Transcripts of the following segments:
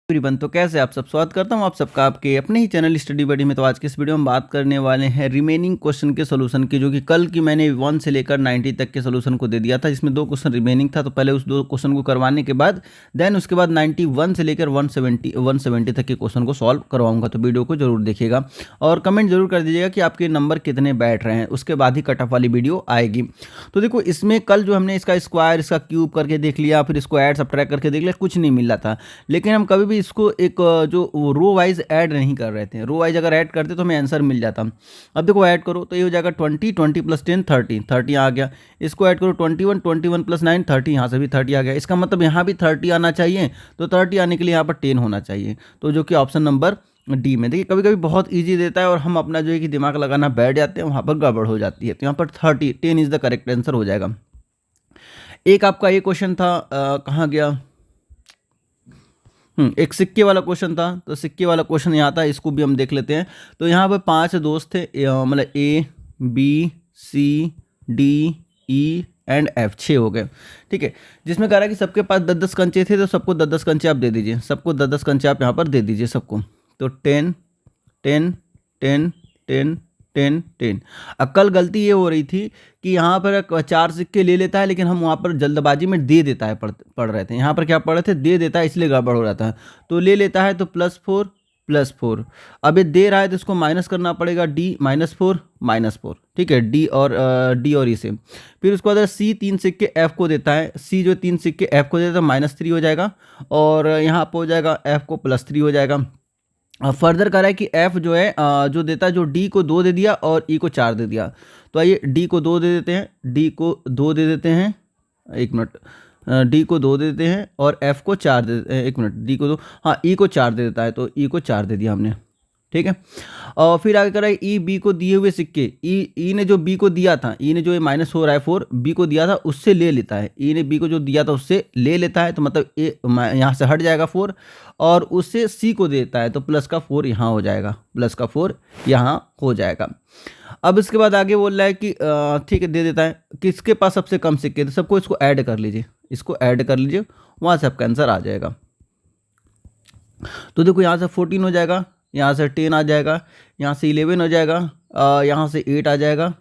Everyone, तो कैसे आप सब, स्वागत करता हूं आप सबका आपके अपने ही चैनल स्टडी बडी में। तो आज के इस वीडियो में बात करने वाले हैं रिमेनिंग क्वेश्चन के सोल्यूशन की, जो कि कल की मैंने 1 से लेकर 90 तक के सोल्यूशन को दे दिया था, जिसमें 2 क्वेश्चन रिमेनिंग था। तो पहले उस 2 क्वेश्चन को करवाने के बाद देन उसके बाद 91 से लेकर 170 तक के क्वेश्चन को सॉल्व करवाऊंगा। तो वीडियो को जरूर देखिएगा और कमेंट जरूर कर दीजिएगा कि आपके नंबर कितने बैठ रहे हैं, उसके बाद ही कट ऑफ वाली वीडियो आएगी। तो देखो, इसमें कल जो हमने इसका स्क्वायर, इसका क्यूब करके देख लिया, फिर इसको ऐड सब्ट्रैक्ट करके देख लिया, कुछ नहीं मिल रहा था। लेकिन हम कभी भी इसको एक जो रो वाइज ऐड नहीं कर रहे थे। रो वाइज अगर ऐड करते तो हमें आंसर मिल जाता। अब देखो ऐड करो तो ये हो जाएगा 20, 20 + 10 30, 30 आ गया। इसको ऐड करो 21, 21 + 9 30, यहाँ से भी 30 आ गया। इसका मतलब यहाँ भी 30 आना चाहिए, तो 30 आने के लिए यहाँ पर 10 होना चाहिए, तो जो कि ऑप्शन नंबर डी में। देखिए, कभी कभी बहुत ईजी देता है और हम अपना जो है कि दिमाग लगाना बैठ जाते हैं, वहाँ पर गड़बड़ हो जाती है। तो यहाँ पर 10 इज द करेक्ट आंसर हो जाएगा। एक आपका ये क्वेश्चन था, कहाँ गया, एक सिक्के वाला क्वेश्चन था। तो सिक्के वाला क्वेश्चन यहाँ था, इसको भी हम देख लेते हैं। तो यहाँ पर 5 दोस्त थे, मतलब A B C D E and F, 6 हो गए, ठीक है। जिसमें कह रहा है कि सबके पास 10-10 कंचे थे, तो सबको 10-10 कंचे आप दे दीजिए, सबको 10-10 कंचे आप यहाँ पर दे दीजिए सबको। तो 10 10 10 10 10 10। अब कल गलती ये हो रही थी कि यहाँ पर 4 सिक्के ले लेता है, लेकिन हम वहाँ पर जल्दबाजी में दे देता है पढ़ रहे थे। यहाँ पर क्या पढ़ रहे थे, दे देता है, इसलिए गड़बड़ हो रहा था। तो ले लेता है तो +4 +4। अब ये दे रहा है तो इसको माइनस करना पड़ेगा, d -4 -4, ठीक है, डी और ई से। फिर उसके बाद सी 3 सिक्के एफ को देता है, सी जो 3 सिक्के एफ को देता है -3 हो जाएगा, और यहाँ पर हो जाएगा एफ को +3 हो जाएगा। फर्दर कह रहा है कि एफ जो है जो देता है, जो डी को 2 दे दिया और ई को 4 दे दिया। तो आइए डी को 2 दे देते हैं, डी को 2 दे देते हैं, 1 मिनट, डी को 2 दे देते हैं और एफ को 4 दे, 1 मिनट, डी को 2, हाँ, ई को 4 दे देता है, तो ई को 4 दे दिया हमने, ठीक है। और फिर आगे करा ई बी को दिए हुए सिक्के, ई ने जो बी को दिया था, ई ने जो माइनस हो रहा है 4 बी को दिया था, उससे ले लेता है। ई ने बी को जो दिया था उससे ले लेता है, तो मतलब ए यहाँ से हट जाएगा 4, और उससे सी को देता है, तो प्लस का 4 यहाँ हो जाएगा, प्लस का 4 यहाँ हो जाएगा। अब इसके बाद आगे बोल रहा है कि ठीक है, दे देता है, किसके पास सबसे कम सिक्के, तो सबको इसको ऐड कर लीजिए, इसको ऐड कर लीजिए, वहाँ से आपका आंसर आ जाएगा। तो देखो, यहाँ से 14 हो जाएगा, यहाँ से 10 आ जाएगा, यहाँ से 11 हो जाएगा, यहाँ से 8 आ जाएगा,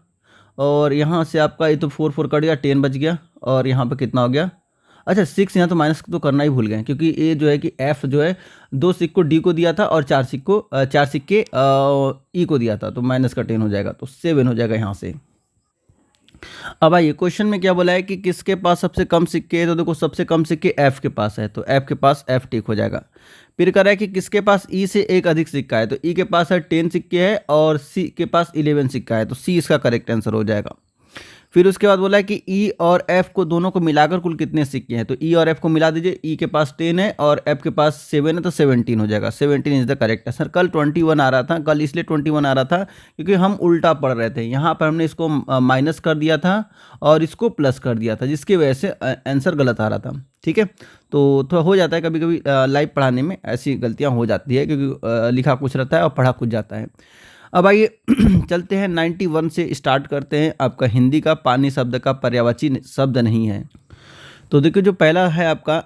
और यहाँ से आपका ये तो 4 कट गया, 10 बच गया, और यहाँ पे कितना हो गया, अच्छा 6, यहाँ तो माइनस तो करना ही भूल गए, क्योंकि ये जो है कि एफ जो है 2 सिक्को डी को दिया था और 4 सिक्के ई को दिया था, तो माइनस का 10 हो जाएगा, तो 7 हो जाएगा यहाँ से। अब आइए, क्वेश्चन में क्या बोला है कि किसके पास सबसे कम सिक्के है, तो देखो सबसे कम सिक्के एफ के पास है, तो एफ के पास एफ टिक हो जाएगा। फिर कह रहा है कि किसके पास ई से एक अधिक सिक्का है, तो ई के पास है 10 सिक्के है और सी के पास 11 सिक्का है, तो सी इसका करेक्ट आंसर हो जाएगा। फिर उसके बाद बोला है कि ई और एफ को दोनों को मिलाकर कुल कितने सिक्के हैं, तो ई और एफ को मिला दीजिए, ई के पास 10 है और एफ के पास 7 है, तो 17 हो जाएगा, 17 इज द करेक्ट आंसर। कल 21 आ रहा था, कल इसलिए 21 आ रहा था क्योंकि हम उल्टा पढ़ रहे थे, यहाँ पर हमने इसको माइनस कर दिया था और इसको प्लस कर दिया था, जिसकी वजह से आंसर गलत आ रहा था, ठीक है। तो थोड़ा हो जाता है कभी कभी लाइव पढ़ाने में ऐसी गलतियाँ हो जाती है, क्योंकि लिखा कुछ रहता है और पढ़ा कुछ जाता है। अब आइए चलते हैं 91 से स्टार्ट करते हैं। आपका हिंदी का पानी शब्द का पर्यायवाची शब्द नहीं है। तो देखिए, जो पहला है आपका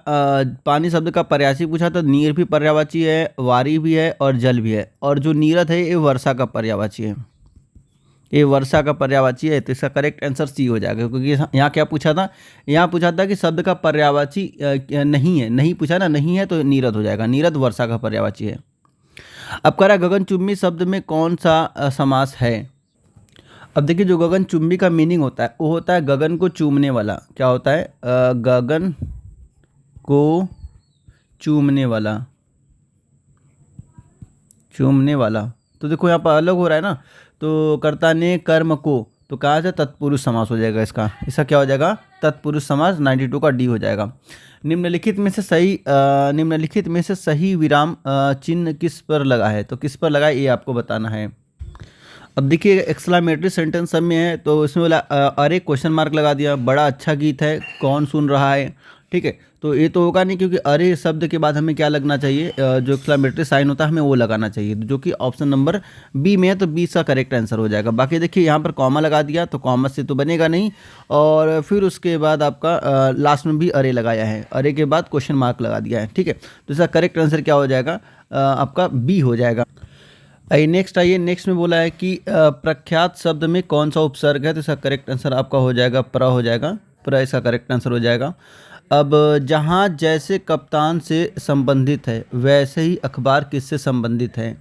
पानी शब्द का पर्यायवाची पूछा, तो नीर भी पर्यायवाची है, वारी भी है और जल भी है, और जो नीरद है ये वर्षा का पर्यायवाची है, ये वर्षा का पर्यायवाची है, तो इसका करेक्ट आंसर सी हो जाएगा। क्योंकि यहाँ क्या पूछा था, यहाँ पूछा था कि शब्द का पर्यायवाची नहीं है, नहीं पूछा ना, नहीं है तो नीरद हो जाएगा, नीरद वर्षा का पर्यायवाची है। अब कह रहा है गगनचुंबी शब्द में कौन सा समास है। अब देखिए, जो गगनचुंबी का मीनिंग होता है वो होता है गगन को चूमने वाला। क्या होता है, गगन को चूमने वाला, चूमने वाला। तो देखो यहाँ पर अलग हो रहा है ना, तो कर्ता ने कर्म को, तो कहा जाए तत्पुरुष समास हो जाएगा, इसका क्या हो जाएगा, तत्पुरुष समास, 92 का डी हो जाएगा। निम्नलिखित में से सही विराम चिन्ह किस पर लगा है, तो किस पर लगा है ये आपको बताना है। अब देखिए, एक्सक्लेमेटरी सेंटेंस सब में है, तो इसमें बोला अरे क्वेश्चन मार्क लगा दिया, बड़ा अच्छा गीत है, कौन सुन रहा है, ठीक है। तो ये तो होगा नहीं, क्योंकि अरे शब्द के बाद हमें क्या लगना चाहिए, जो एक्सक्लेमेटरी साइन होता है हमें वो लगाना चाहिए, जो कि ऑप्शन नंबर बी में है, तो बी का करेक्ट आंसर हो जाएगा। बाकी देखिए यहाँ पर कॉमा लगा दिया, तो कॉमा से तो बनेगा नहीं, और फिर उसके बाद आपका लास्ट में भी अरे लगाया है, अरे के बाद क्वेश्चन मार्क लगा दिया है, ठीक है। तो इसका करेक्ट आंसर क्या हो जाएगा, आपका बी हो जाएगा। आइए नेक्स्ट, नेक्स्ट में बोला है कि प्रख्यात शब्द में कौन सा उपसर्ग है, तो इसका करेक्ट आंसर आपका हो जाएगा प्र हो जाएगा, प्र इसका करेक्ट आंसर हो जाएगा। अब जहाँ जैसे कप्तान से संबंधित है वैसे ही अखबार किससे संबंधित है।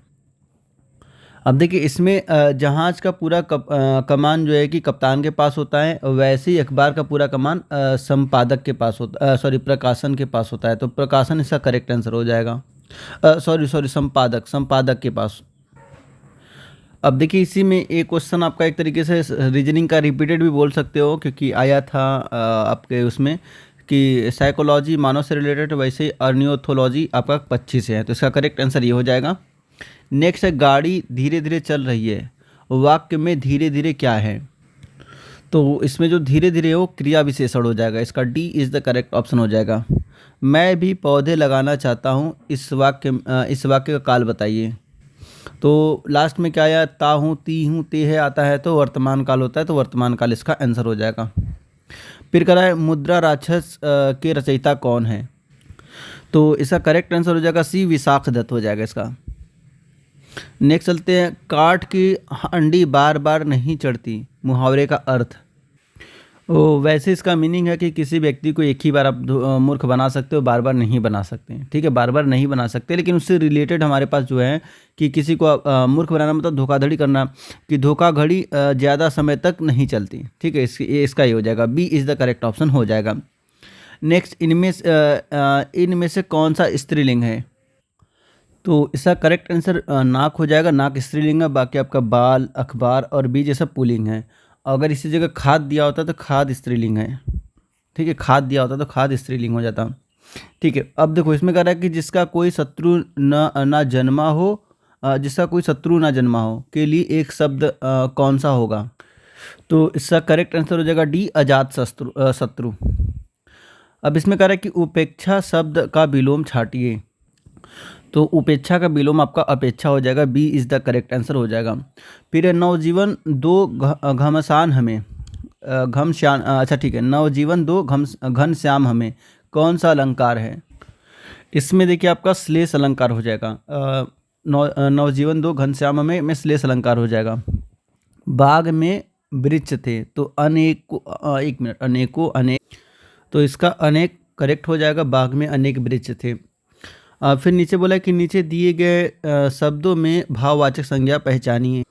अब देखिए इसमें जहाज का पूरा कमान जो है कि कप्तान के पास होता है, वैसे ही अखबार का पूरा कमान संपादक के पास होता, सॉरी प्रकाशन के पास होता है, तो प्रकाशन इसका करेक्ट आंसर हो जाएगा। सॉरी संपादक के पास। अब देखिए इसी में एक क्वेश्चन आपका एक तरीके से रीजनिंग का रिपीटेड भी बोल सकते हो, क्योंकि आया था आपके उसमें कि साइकोलॉजी मानव से रिलेटेड, वैसे अर्नियोथोलॉजी आपका 25 से है, तो इसका करेक्ट आंसर ये हो जाएगा। नेक्स्ट है गाड़ी धीरे धीरे चल रही है, वाक्य में धीरे धीरे क्या है, तो इसमें जो धीरे धीरे है वो क्रिया विशेषण हो जाएगा, इसका D is the correct option हो जाएगा। मैं भी पौधे लगाना चाहता हूँ, इस वाक्य का काल बताइए। तो लास्ट में क्या आया, ता हूँ, ती हूँ, ते है आता है, तो वर्तमान काल होता है, तो वर्तमान काल इसका आंसर हो जाएगा। फिर कह रहा है मुद्रा राक्षस के रचयिता कौन है, तो इसका करेक्ट आंसर हो जाएगा सी विशाख दत्त हो जाएगा इसका। नेक्स्ट चलते हैं, काठ की अंडी बार बार नहीं चढ़ती, मुहावरे का अर्थ। वैसे इसका मीनिंग है कि किसी व्यक्ति को एक ही बार आप मूर्ख बना सकते हो, बार बार नहीं बना सकते, ठीक है, बार बार नहीं बना सकते। लेकिन उससे रिलेटेड हमारे पास जो है कि किसी को मूर्ख बनाना मतलब धोखाधड़ी करना, कि धोखाधड़ी ज़्यादा समय तक नहीं चलती, ठीक है, इसका ये हो जाएगा, B is the correct option हो जाएगा। नेक्स्ट, इनमें से कौन सा स्त्रीलिंग है, तो इसका करेक्ट आंसर नाक हो जाएगा, नाक स्त्रीलिंग है, बाकी आपका बाल, अखबार और बीज ये सब पुल्लिंग है। अगर इसी जगह खाद दिया होता तो खाद स्त्रीलिंग है, ठीक है, खाद दिया होता तो खाद स्त्रीलिंग हो जाता, ठीक है। अब देखो इसमें कह रहा है कि जिसका कोई शत्रु ना जन्मा हो, जिसका कोई शत्रु ना जन्मा हो के लिए एक शब्द कौन सा होगा, तो इसका करेक्ट आंसर हो जाएगा डी अजात शत्रु। अब इसमें कह रहा है कि उपेक्षा शब्द का विलोम छाटिए, तो उपेक्षा का विलोम आपका अपेक्षा हो जाएगा, B is the correct answer हो जाएगा। फिर है नवजीवन दो घमसान हमें, घमश्याम, अच्छा ठीक है, नवजीवन दो घन श्याम हमें कौन सा अलंकार है, इसमें देखिए आपका श्लेष अलंकार हो जाएगा, नवजीवन दो घनश्याम में श्लेष अलंकार हो जाएगा। बाग में वृक्ष थे, तो एक मिनट, अनेकों अनेक, तो इसका अनेक करेक्ट हो जाएगा, बाग में अनेक वृक्ष थे। फिर नीचे बोला कि नीचे दिए गए शब्दों में भाववाचक संज्ञा पहचानिए,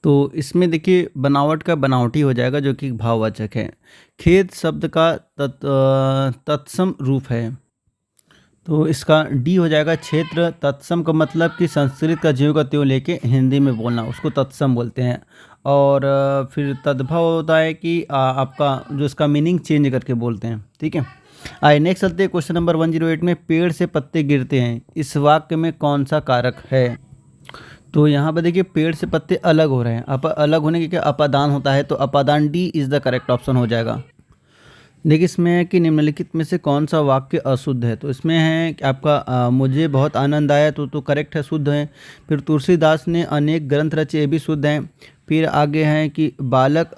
तो इसमें देखिए बनावट का बनावटी हो जाएगा, जो कि भाववाचक है। खेत शब्द का तत्सम रूप है, तो इसका डी हो जाएगा क्षेत्र। तत्सम का मतलब कि संस्कृत का ज्यों का त्यों लेके हिंदी में बोलना, उसको तत्सम बोलते हैं। और फिर तद्भव होता है कि आपका जो इसका मीनिंग चेंज करके बोलते हैं, ठीक है। आइए नेक्स्ट चलते हैं क्वेश्चन नंबर 108 में, पेड़ से पत्ते गिरते हैं, इस वाक्य में कौन सा कारक है, तो यहाँ पर देखिए पेड़ से पत्ते अलग हो रहे हैं, अलग होने के क्या अपादान होता है, तो अपादान D is the correct option हो जाएगा। देखिए इसमें है कि निम्नलिखित में से कौन सा वाक्य अशुद्ध है, तो इसमें है कि आपका मुझे बहुत आनंद आया, तो करेक्ट है, शुद्ध है। फिर तुलसीदास ने अनेक ग्रंथ रचे, ये भी शुद्ध हैं। फिर आगे हैं कि बालक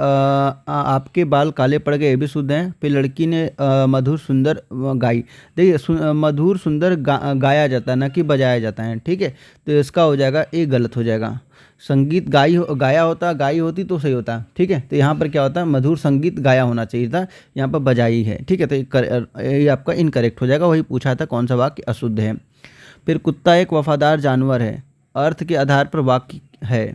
आपके बाल काले पड़ गए, ये भी शुद्ध हैं। फिर लड़की ने मधुर सुंदर गाई, देखिए मधुर सुंदर गाया जाता है, ना कि बजाया जाता है, ठीक है, तो इसका हो जाएगा ये गलत हो जाएगा। संगीत गाया होता, गाई होती तो सही होता, ठीक है, तो यहाँ पर क्या होता है, मधुर संगीत गाया होना चाहिए था, यहाँ पर बजाई है, ठीक है, तो ये आपका इनकरेक्ट हो जाएगा, वही पूछा था कौन सा वाक्य अशुद्ध है। फिर कुत्ता एक वफादार जानवर है, अर्थ के आधार पर वाक्य है,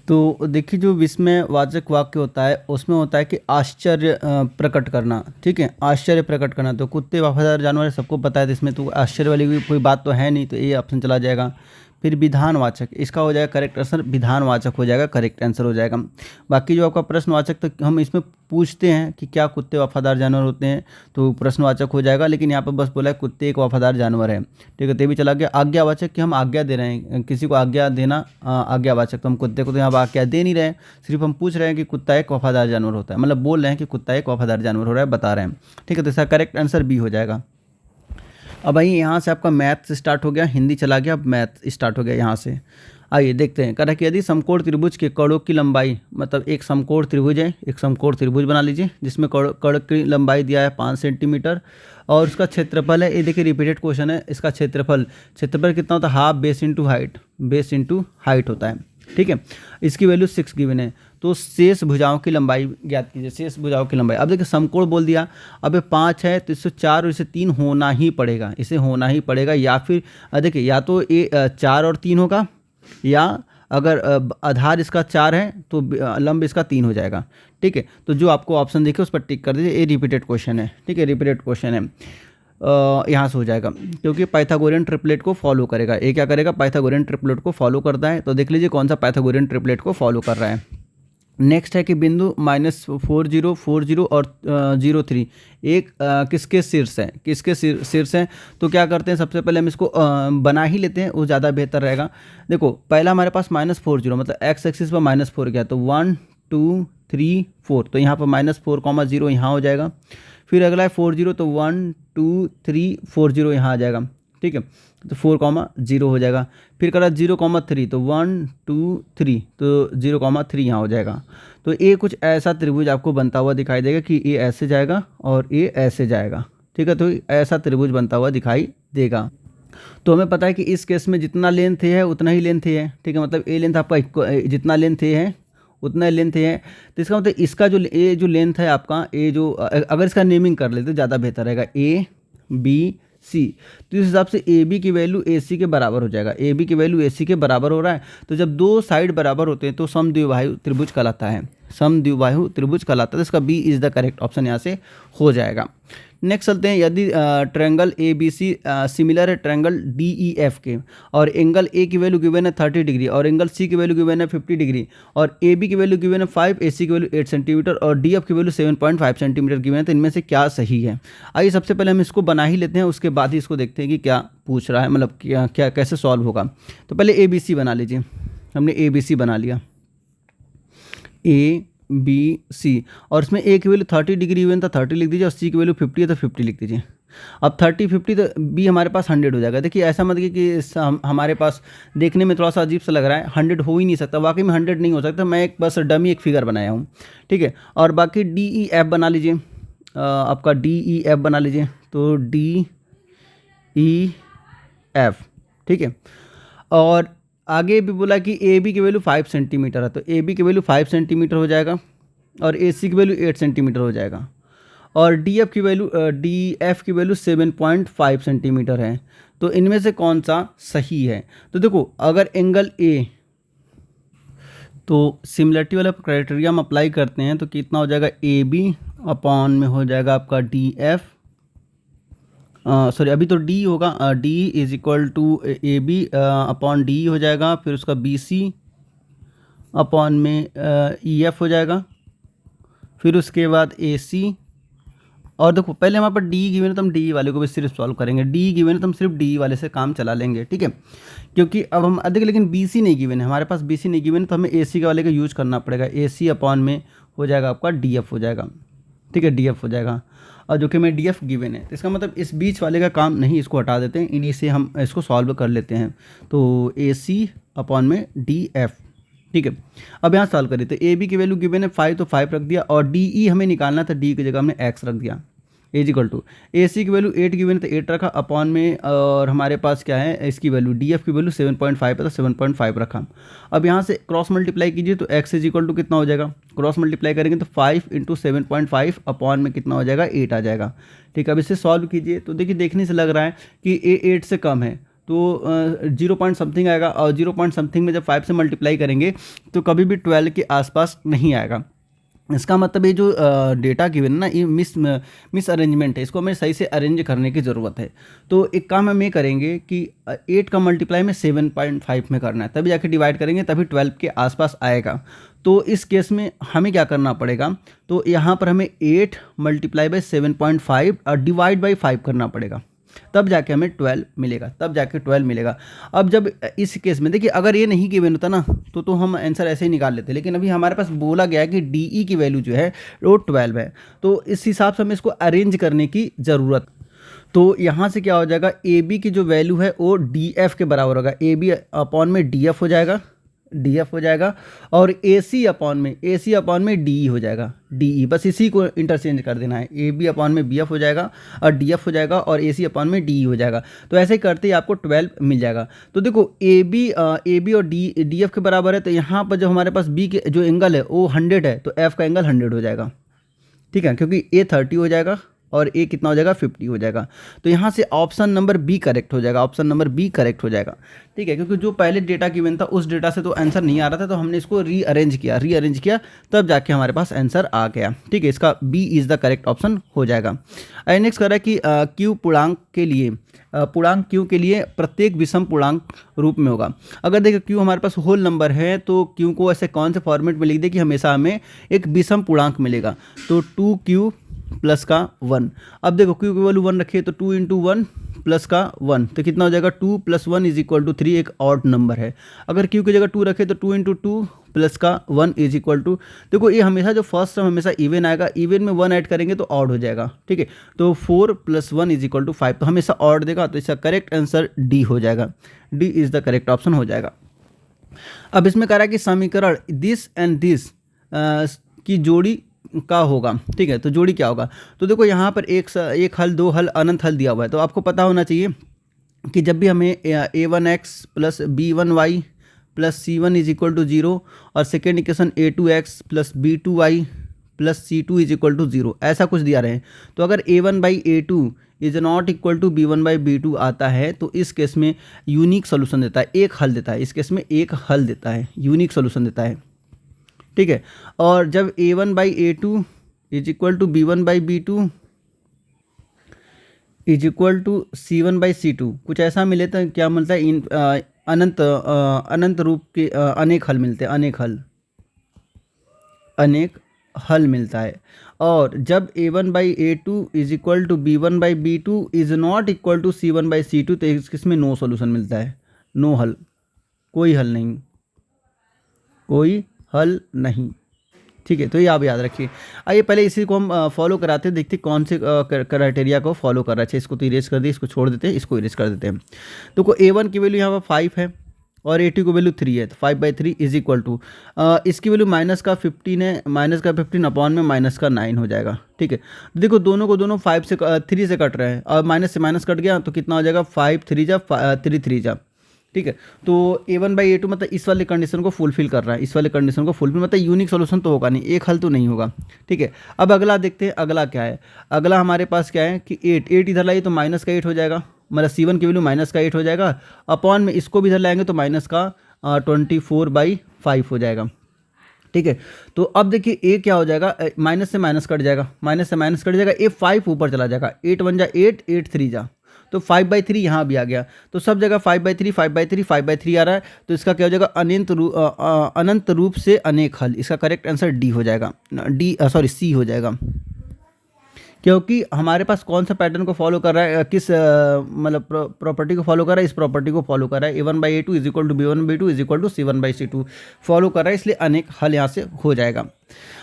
तो देखिए जो विस्मयवाचक वाक्य होता है उसमें होता है कि आश्चर्य प्रकट करना, ठीक है, आश्चर्य प्रकट करना, तो कुत्ते वफादार जानवर है, सबको पता है, तो इसमें तो आश्चर्य वाली कोई बात तो है नहीं, तो ये ऑप्शन चला जाएगा। फिर विधानवाचक, इसका हो जाएगा करेक्ट आंसर, विधानवाचक हो जाएगा, करेक्ट आंसर हो जाएगा। बाकी जो आपका प्रश्नवाचक, तो हम इसमें पूछते हैं कि क्या कुत्ते वफादार जानवर होते हैं, तो प्रश्नवाचक हो जाएगा, लेकिन यहाँ पर बस बोला है कुत्ते एक वफादार जानवर है, ठीक है, तो भी चला गया। आज्ञावाचक कि हम आज्ञा दे रहे हैं, किसी को आज्ञा देना, आज्ञावाचक, तो हम कुत्ते को तो यहाँ आज्ञा दे नहीं रहे हैं, सिर्फ हम पूछ रहे हैं कि कुत्ता एक वफादार जानवर होता है, मतलब बोल रहे हैं कि कुत्ता एक वफादार जानवर हो रहा है, बता रहे हैं, ठीक है, तो इसका करेक्ट आंसर बी हो जाएगा। अब भाई यहाँ से आपका मैथ स्टार्ट हो गया, हिंदी चला गया, अब मैथ स्टार्ट हो गया यहाँ से। आइए देखते हैं। कह रहा है कि यदि समकोण त्रिभुज के कड़ों की लंबाई, मतलब एक समकोण त्रिभुज है, एक समकोण त्रिभुज बना लीजिए जिसमें कड़ की लंबाई दिया है 5 सेंटीमीटर और उसका क्षेत्रफल है, ये देखिए रिपीटेड क्वेश्चन है, इसका क्षेत्रफल कितना होता है, हाफ बेस इंटू हाइट होता है, ठीक है। इसकी वैल्यू 6 गिवन है। तो शेष भुजाओं की लंबाई ज्ञात कीजिए, शेष भुजाओं की लंबाई। अब देखिए समकोण बोल दिया, अब ये 5 है तो इससे 4 और इसे 3 होना ही पड़ेगा, इसे होना ही पड़ेगा, या फिर देखिए या तो ये 4 और 3 होगा, या अगर आधार इसका 4 है तो लंब इसका 3 हो जाएगा, ठीक है। तो जो आपको ऑप्शन दिखे उस पर टिक कर दीजिए, ये रिपीटेड क्वेश्चन है, ठीक है, रिपीटेड क्वेश्चन है। यहाँ से हो जाएगा क्योंकि पाइथागोरियन ट्रिपलेट को फॉलो करेगा। ये क्या करेगा, पाइथागोरियन ट्रिपलेट को फॉलो करता है। तो देख लीजिए कौन सा पाइथागोरियन ट्रिपलेट को फॉलो कर रहा है। नेक्स्ट है कि बिंदु -40, 40 और 03 एक किसके शीर्ष है, किसके शीर्ष है। तो क्या करते हैं, सबसे पहले हम इसको बना ही लेते हैं, वो ज़्यादा बेहतर रहेगा। देखो पहला हमारे पास -40 मतलब एक्स एक्सिस पर -4 गया, तो 1 2 3 4, तो यहाँ पर -4,0 यहाँ हो जाएगा। फिर अगला है 40, तो 1 2 3 40 यहाँ आ जाएगा, ठीक है, तो 4,0 हो जाएगा। फिर करा 0,3, तो 1 2 3, तो 0,3 यहाँ हो जाएगा। तो ये कुछ ऐसा त्रिभुज आपको बनता हुआ दिखाई देगा कि ये ऐसे जाएगा और ये ऐसे जाएगा, ठीक है। तो ऐसा त्रिभुज बनता हुआ दिखाई देगा। तो हमें पता है कि इस केस में जितना लेंथ है उतना ही लेंथ है, ठीक है, मतलब ये लेंथ आपका जितना लेंथ है उतना लेंथ है। तो इसका मतलब इसका जो लेंथ है आपका, ये जो अगर इसका नेमिंग कर लेते तो ज़्यादा बेहतर रहेगा, ABC। तो इस हिसाब से AB की वैल्यू AC के बराबर हो जाएगा, AB की वैल्यू AC के बराबर हो रहा है। तो जब दो साइड बराबर होते हैं तो समद्विबाहु त्रिभुज कहलाता है, समद्विबाहु त्रिभुज कहलाता है। तो इसका B is the correct option यहाँ से हो जाएगा। नेक्स्ट चलते हैं। यदि ट्रायंगल ABC सिमिलर है ट्रायंगल DEF के, और एंगल A की वैल्यू गिवन है 30 डिग्री और एंगल C की वैल्यू गिवन है 50 डिग्री, और AB की वैल्यू गिवन है 5, AC की वैल्यू 8 सेंटीमीटर और DF की वैल्यू 7.5 सेंटीमीटर गिवन है, तो इनमें से क्या सही है। आइए सबसे पहले हम इसको बना ही लेते हैं, उसके बाद ही इसको देखते हैं कि क्या पूछ रहा है, मतलब क्या कैसे सॉल्व होगा। तो पहले ABC बना लीजिए। हमने ABC बना लिया, ABC, और इसमें A की वैल्यू 30 डिग्री गिवन था, 30 लिख दीजिए, और C की वैल्यू 50 है तो 50 लिख दीजिए। अब 30 50 तो B हमारे पास 100 हो जाएगा। देखिए ऐसा मत कि हमारे पास देखने में थोड़ा सा अजीब सा लग रहा है, 100 हो ही नहीं सकता, वाकई में 100 नहीं हो सकता। मैं एक बस डमी एक फिगर बनाया हूँ, ठीक है। और बाकी DEF बना लीजिए, आपका DEF बना लीजिए, तो DEF, ठीक है। और आगे भी बोला कि AB की वैल्यू 5 सेंटीमीटर है, तो AB की वैल्यू 5 सेंटीमीटर हो जाएगा, और AC की वैल्यू 8 सेंटीमीटर हो जाएगा, और DF की वैल्यू 7.5 सेंटीमीटर है। तो इनमें से कौन सा सही है। तो देखो अगर एंगल A, तो सिमिलरिटी वाला क्राइटेरिया हम अप्लाई करते हैं, तो कितना हो जाएगा, AB अपॉन में हो जाएगा आपका DF, सॉरी अभी तो D होगा, D is equal to AB upon D हो जाएगा, फिर उसका BC अपॉन में EF हो जाएगा, फिर उसके बाद AC। और देखो पहले हमारे पास D गिवन है तो हम D वाले को भी सिर्फ सॉल्व करेंगे, D गिवन है तो हम सिर्फ D वाले से काम चला लेंगे, ठीक है। क्योंकि अब हम अधिक, लेकिन BC नहीं गिवन है हमारे पास, BC नहीं गिवन है तो हमें AC के वाले का यूज करना पड़ेगा। AC अपॉन में हो जाएगा आपका DF हो जाएगा, ठीक है, DF हो जाएगा, और जो कि हमें DF गिवन है। तो इसका मतलब इस बीच वाले का काम नहीं, इसको हटा देते हैं, इन्हीं से हम इसको सॉल्व कर लेते हैं। तो AC अपॉन में DF, ठीक है। अब यहाँ सॉल्व करिए, तो AB की वैल्यू गिवन है 5, तो 5 रख दिया, और DE हमें निकालना था, D की जगह हमने X रख दिया, इज इक्वल टू AC की वैल्यू 8 गिवन है तो 8 रखा अपॉन में, और हमारे पास क्या है, इसकी वैल्यू DF की वैल्यू 7.5 है तो 7.5 रखा। अब यहाँ से क्रॉस मल्टीप्लाई कीजिए, तो X इज इक्वल टू कितना हो जाएगा, क्रॉस मल्टीप्लाई करेंगे तो 5 × 7.5 अपॉन में कितना हो जाएगा, 8 आ जाएगा, ठीक है। अब इसे सॉल्व कीजिए, तो देखिए देखने से लग रहा है कि A 8 से कम है, तो 0 पॉइंट समथिंग आएगा, और 0 पॉइंट समथिंग में जब 5 से मल्टीप्लाई करेंगे तो कभी भी 12 के आसपास नहीं आएगा। इसका मतलब ये जो डेटा गिवन है ना, ये मिस अरेंजमेंट है, इसको हमें सही से अरेंज करने की ज़रूरत है। तो एक काम हम ये करेंगे कि 8 का मल्टीप्लाई में 7.5 में करना है, तभी जाके डिवाइड करेंगे, तभी 12 के आसपास आएगा। तो इस केस में हमें क्या करना पड़ेगा, तो यहाँ पर हमें 8 मल्टीप्लाई बाई 7.5 और डिवाइड बाई 5 करना पड़ेगा, तब जाके हमें 12 मिलेगा, तब जाके 12 मिलेगा। अब जब इस केस में देखिए अगर ये नहीं गिवन होता ना तो हम आंसर ऐसे ही निकाल लेते, लेकिन अभी हमारे पास बोला गया है कि DE की वैल्यू जो है वो 12 है, तो इस हिसाब से हमें इसको अरेंज करने की ज़रूरत। तो यहाँ से क्या हो जाएगा, ए बी की जो वैल्यू है वो डी एफ के बराबर होगा, ए बी अपॉन में डी एफ हो जाएगा, डी एफ हो जाएगा, और ए सी अपॉन में डी ई हो जाएगा, डी ई, बस इसी को इंटरचेंज कर देना है, ए बी अपॉन में बी एफ हो जाएगा और डी एफ हो जाएगा और ए सी अपॉन में डी ई हो जाएगा। तो ऐसे ही करते ही आपको 12 मिल जाएगा। तो देखो ए बी और डी एफ के बराबर है, तो यहाँ पर जो हमारे पास बी के जो एंगल है वो 100 है, तो एफ का एंगल 100 हो जाएगा, ठीक है, क्योंकि ए 30 हो जाएगा और ए कितना हो जाएगा, 50 हो जाएगा। तो यहाँ से ऑप्शन नंबर बी करेक्ट हो जाएगा, ऑप्शन नंबर बी करेक्ट हो जाएगा, ठीक है, क्योंकि जो पहले डेटा गिवन था उस डेटा से तो आंसर नहीं आ रहा था, तो हमने इसको रीअरेंज किया तब जाके हमारे पास आंसर आ गया, ठीक है, इसका B is the correct option हो जाएगा। नेक्स्ट कर रहा है कि क्यू पूर्णांक के लिए क्यू के लिए प्रत्येक विषम पूर्णांक रूप में होगा। अगर देखो क्यू हमारे पास होल नंबर है तो क्यू को ऐसे कौन से फॉर्मेट में लिख दे कि हमेशा हमें एक विषम पूर्णांक मिलेगा, तो 2q प्लस का 1। अब देखो क्यू की वैल्यू 1 रखिए तो 2 इंटू 1 प्लस का 1, तो कितना हो जाएगा, 2 प्लस 1 इज इक्वल टू 3, एक ऑड नंबर है। अगर क्यू की जगह 2 रखे तो 2 इंटू 2 प्लस का 1 इज इक्वल टू, देखो ये हमेशा जो फर्स्ट टर्म हमेशा इवन आएगा, इवन में 1 ऐड करेंगे तो ऑड हो जाएगा, ठीक है, तो 4 प्लस 1 इज इक्वल टू 5, तो हमेशा ऑड देगा, तो इसका करेक्ट आंसर डी हो जाएगा, D is the correct option हो जाएगा। अब इसमें कह रहा है कि समीकरण दिस एंड दिस की जोड़ी का होगा, ठीक है, तो जोड़ी क्या होगा, तो देखो यहाँ पर एक हल, दो हल, अनंत हल दिया हुआ है, तो आपको पता होना चाहिए कि जब भी हमें a1x plus b1y plus c1 is equal to 0 और second equation a2x plus b2y plus c2 is equal to 0 ऐसा कुछ दिया रहे, तो अगर a1/a2 is not equal to b1/b2 आता है तो इस केस में यूनिक सोल्यूशन देता है, एक हल देता है, इस केस में एक हल देता है, यूनिक सोल्यूशन देता है, ठीक है। और जब a1/a2 is equal to b1/b2 is equal to c1/c2 कुछ ऐसा मिले तो क्या मिलता है, अनंत रूप के अनेक हल मिलते हैं, अनेक हल मिलता है। और जब a1/a2 is equal to b1/b2 is not equal to c1/c2 तो इसमें नो सॉल्यूशन मिलता है, नो हल, कोई हल नहीं, ठीक है, तो ये आप याद रखिए। आइए पहले इसी को हम फॉलो कराते हैं, देखते कौन से क्राइटेरिया को फॉलो कर रहा है। इसको तो इरेज कर दिए, इसको छोड़ देते हैं, इसको इरेज कर देते हैं। तो a1 की वैल्यू यहाँ पर 5 है और a2 की वैल्यू 3 है, तो 5/3 इज इक्वल टू इसकी वैल्यू -15 है, -15 अपॉन में -9 हो जाएगा, ठीक है। देखो दोनों को 3 से कट रहे हैं और माइनस से माइनस कट गया तो कितना हो जाएगा, 5 3 जा 3 जा, ठीक है। तो a1/a2 मतलब इस वाले कंडीशन को फुलफिल कर रहा है, इस वाले कंडीशन को फुलफिल, मतलब यूनिक सोल्यूशन तो होगा नहीं, एक हल तो नहीं होगा, ठीक है। अब अगला देखते हैं, अगला क्या है, अगला हमारे पास क्या है कि 8 इधर लाइए तो -8 हो जाएगा, मतलब c1 की वैल्यू -8 हो जाएगा, अपॉन में इसको भी इधर लाएंगे तो -24/5 हो जाएगा, ठीक है। तो अब देखिए ए क्या हो जाएगा, माइनस से माइनस कट जाएगा, ए 5 ऊपर चला जाएगा, 8 1 जा 8, 8 3 जा, तो 5/3 यहाँ भी आ गया, तो सब जगह 5/3 आ रहा है, तो इसका क्या हो जाएगा, अनंत रूप से अनेक हल, इसका करेक्ट आंसर डी हो जाएगा, सी हो जाएगा, क्योंकि हमारे पास कौन सा पैटर्न को फॉलो कर रहा है, किस मतलब प्रॉपर्टी को फॉलो कर रहा है, इस प्रॉपर्टी को फॉलो कर रहा है, a1/a2 is equal to b1/b2 is equal to c1/c2 follow कर रहा है, इसलिए अनेक हल यहाँ से हो जाएगा।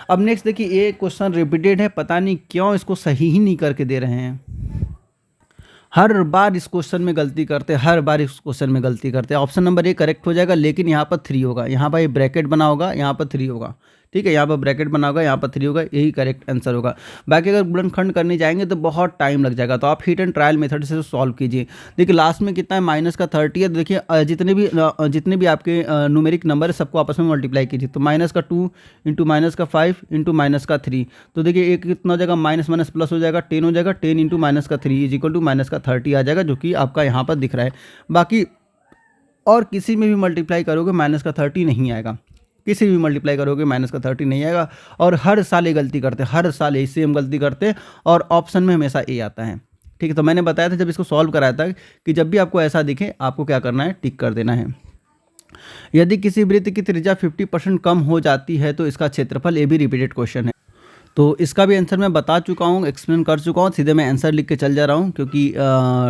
अब नेक्स्ट देखिए, ये क्वेश्चन रिपीटेड है, पता नहीं क्यों इसको सही ही नहीं करके दे रहे हैं, हर बार इस क्वेश्चन में गलती करते हैं। ऑप्शन नंबर ए करेक्ट हो जाएगा, लेकिन यहाँ पर 3 होगा, यहाँ पर ये ब्रैकेट बना होगा, यहाँ पर 3 होगा, ठीक है, यहाँ पर ब्रैकेट बना होगा, यहाँ पर 3 होगा, यही करेक्ट आंसर होगा। बाकी अगर गुणनखंड करने जाएंगे तो बहुत टाइम लग जाएगा, तो आप हिट एंड ट्रायल मेथड से सॉल्व कीजिए। देखिए लास्ट में कितना है, -30 है, तो देखिए जितने भी आपके न्यूमेरिक नंबर है सबको आपस में मल्टीप्लाई कीजिए, तो -2 इंटू -5 इंटू -3, तो देखिए एक कितना हो जाएगा, माइनस माइनस प्लस हो जाएगा, 10 हो जाएगा, 10 इंटू -3 इज इक्वल टू -30 आ जाएगा, जो कि आपका यहाँ पर दिख रहा है। बाकी और किसी में भी मल्टीप्लाई करोगे -30 नहीं आएगा, किसी भी मल्टीप्लाई करोगे -30 नहीं आएगा, और हर साल ये गलती करते हैं, हर साल इससे हम गलती करते हैं, और ऑप्शन में हमेशा ए आता है, ठीक है। तो मैंने बताया था जब इसको सॉल्व कराया था कि जब भी आपको ऐसा दिखे आपको क्या करना है, टिक कर देना है। यदि किसी वृत्त की त्रिज्या 50% कम हो जाती है तो इसका क्षेत्रफल, ये भी रिपीटेड क्वेश्चन है। तो इसका भी आंसर मैं बता चुका हूँ, एक्सप्लेन कर चुका हूँ, सीधे मैं आंसर लिख के चल जा रहा हूँ क्योंकि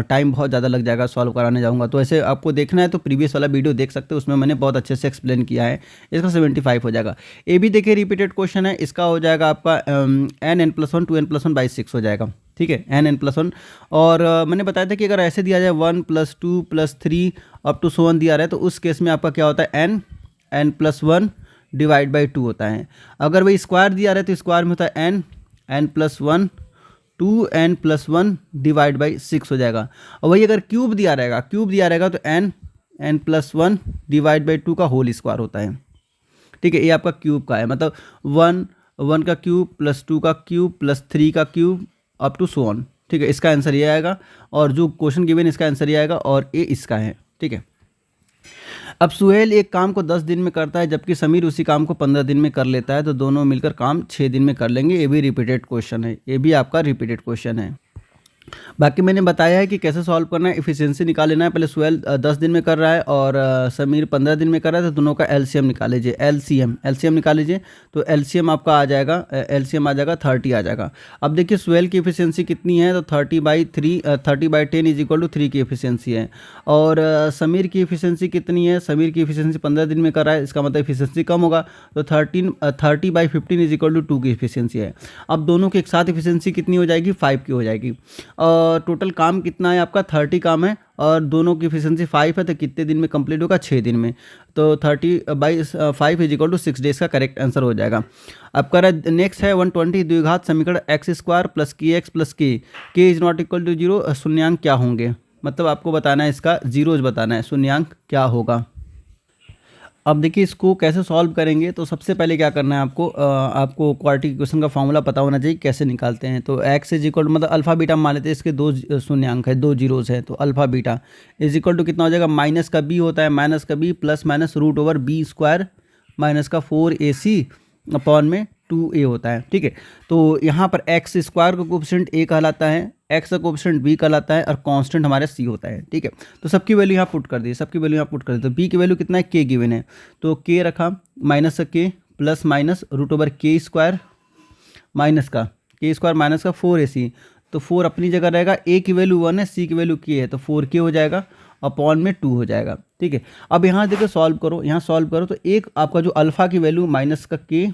टाइम बहुत ज़्यादा लग जाएगा सॉल्व कराने जाऊँगा। तो ऐसे आपको देखना है तो प्रीवियस वाला वीडियो देख सकते हो, उसमें मैंने बहुत अच्छे से एक्सप्लेन किया है। इसका 75 हो जाएगा। ये भी देखिए रिपीटेड क्वेश्चन है, इसका हो जाएगा आपका n+1 2n+1/6 हो जाएगा। ठीक है, n+1 और मैंने बताया था कि अगर ऐसे दिया जाए 1 + 2 + 3 अप टू so on दिया रहा है तो उस केस में आपका क्या होता है n+1 डिवाइड बाई 2 होता है। अगर वही स्क्वायर दिया रहा है तो स्क्वायर में होता है n+1 2n+1 डिवाइड बाई 6 हो जाएगा। और वही अगर क्यूब दिया रहेगा तो n+1 डिवाइड बाई 2 का होल स्क्वायर होता है। ठीक है, ये आपका क्यूब का है, मतलब 1 का क्यूब + 2 का क्यूब + 3 का cube up to so on। ठीक है, इसका आंसर ये आएगा और जो क्वेश्चन गिवन इसका आंसर ये आएगा और ये इसका है। ठीक है, अब सुहेल एक काम को 10 दिन में करता है जबकि समीर उसी काम को 15 दिन में कर लेता है, तो दोनों मिलकर काम 6 दिन में कर लेंगे। ये भी रिपीटेड क्वेश्चन है, ये भी आपका रिपीटेड क्वेश्चन है। बाकी मैंने बताया है कि कैसे सॉल्व करना है, इफिशिएंसी निकाल लेना है। पहले सुहेल 10 दिन में कर रहा है और समीर 15 दिन में कर रहा है, तो दोनों का एलसीएम निकाल लीजिए। एलसीएम निकाल लीजिए, तो एलसीएम आपका आ जाएगा, एलसीएम आ जाएगा 30 आ जाएगा। अब देखिए सुहेल की इफिशिएंसी कितनी है, तो 30/10 = 3 की इफिशिएंसी है। और समीर की इफिशिएंसी कितनी है, समीर की इफिशिएंसी 15 दिन में कर रहा है, इसका मतलब इफिशिएंसी कम होगा, तो 30/15 = 2 की इफिशिएंसी है। अब दोनों के एक साथ इफिशिएंसी कितनी हो जाएगी, 5 की हो जाएगी। और टोटल काम कितना है आपका, 30 काम है और दोनों की एफिशिएंसी 5 है, तो कितने दिन में कंप्लीट होगा, 6 दिन में। तो 30/5 = 6 डेज का करेक्ट आंसर हो जाएगा। अब कर नेक्स्ट है 120 द्विघात समीकरण x² + kx + k is not equal to 0, शून्यांक क्या होंगे। मतलब आपको बताना है, इसका जीरोज बताना है, शून्यांक क्या होगा। अब देखिए इसको कैसे सॉल्व करेंगे, तो सबसे पहले क्या करना है आपको क्वाड्रेटिक इक्वेशन का फॉर्मूला पता होना चाहिए कैसे निकालते हैं। तो x = मतलब अल्फा बीटा मान लेते हैं, इसके 2 शून्यांक है, 2 जीरोस है, तो अल्फा बीटा = कितना हो जाएगा, माइनस का b होता है, माइनस का b + √b² - 4ac अपॉन में 2a होता है। ठीक है, तो यहाँ पर x² का कोएफिशिएंट a कहलाता है, x का कोएफिशिएंट b कहलाता है और कांस्टेंट हमारा c होता है। ठीक है, तो सबकी वैल्यू यहाँ पुट कर दी, तो b की वैल्यू कितना है, k गिवन है, तो k रखा, माइनस का k +√k² माइनस का k² - 4ac, तो 4 अपनी जगह रहेगा, a की वैल्यू 1 है, c की वैल्यू k है, तो 4k हो जाएगा अपॉन में 2 हो जाएगा। ठीक है, अब यहाँ देखो सॉल्व करो, तो एक आपका जो अल्फा की वैल्यू माइनस का k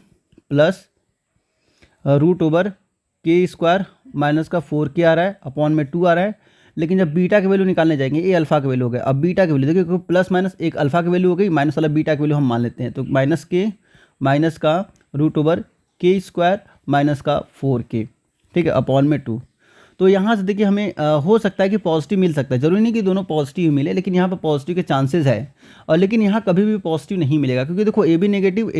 +√k² - 4k आ रहा है अपॉन में 2 आ रहा है। लेकिन जब बीटा की वैल्यू निकालने जाएंगे, ये अल्फा की वैल्यू हो गया, अब बीटा की वैल्यू देखिए, प्लस माइनस एक अल्फा की वैल्यू हो गई, माइनस वाला बीटा की वैल्यू हम मान लेते हैं, तो -k - 4k, ठीक है, अपॉन में 2। तो यहाँ से देखिए हमें हो सकता है कि पॉजिटिव मिल सकता है, जरूरी नहीं कि दोनों पॉजिटिव मिले, लेकिन यहाँ पर पॉजिटिव के चांसेस है। और लेकिन यहाँ कभी भी पॉजिटिव नहीं मिलेगा, क्योंकि देखो ए भी नेगेटिव,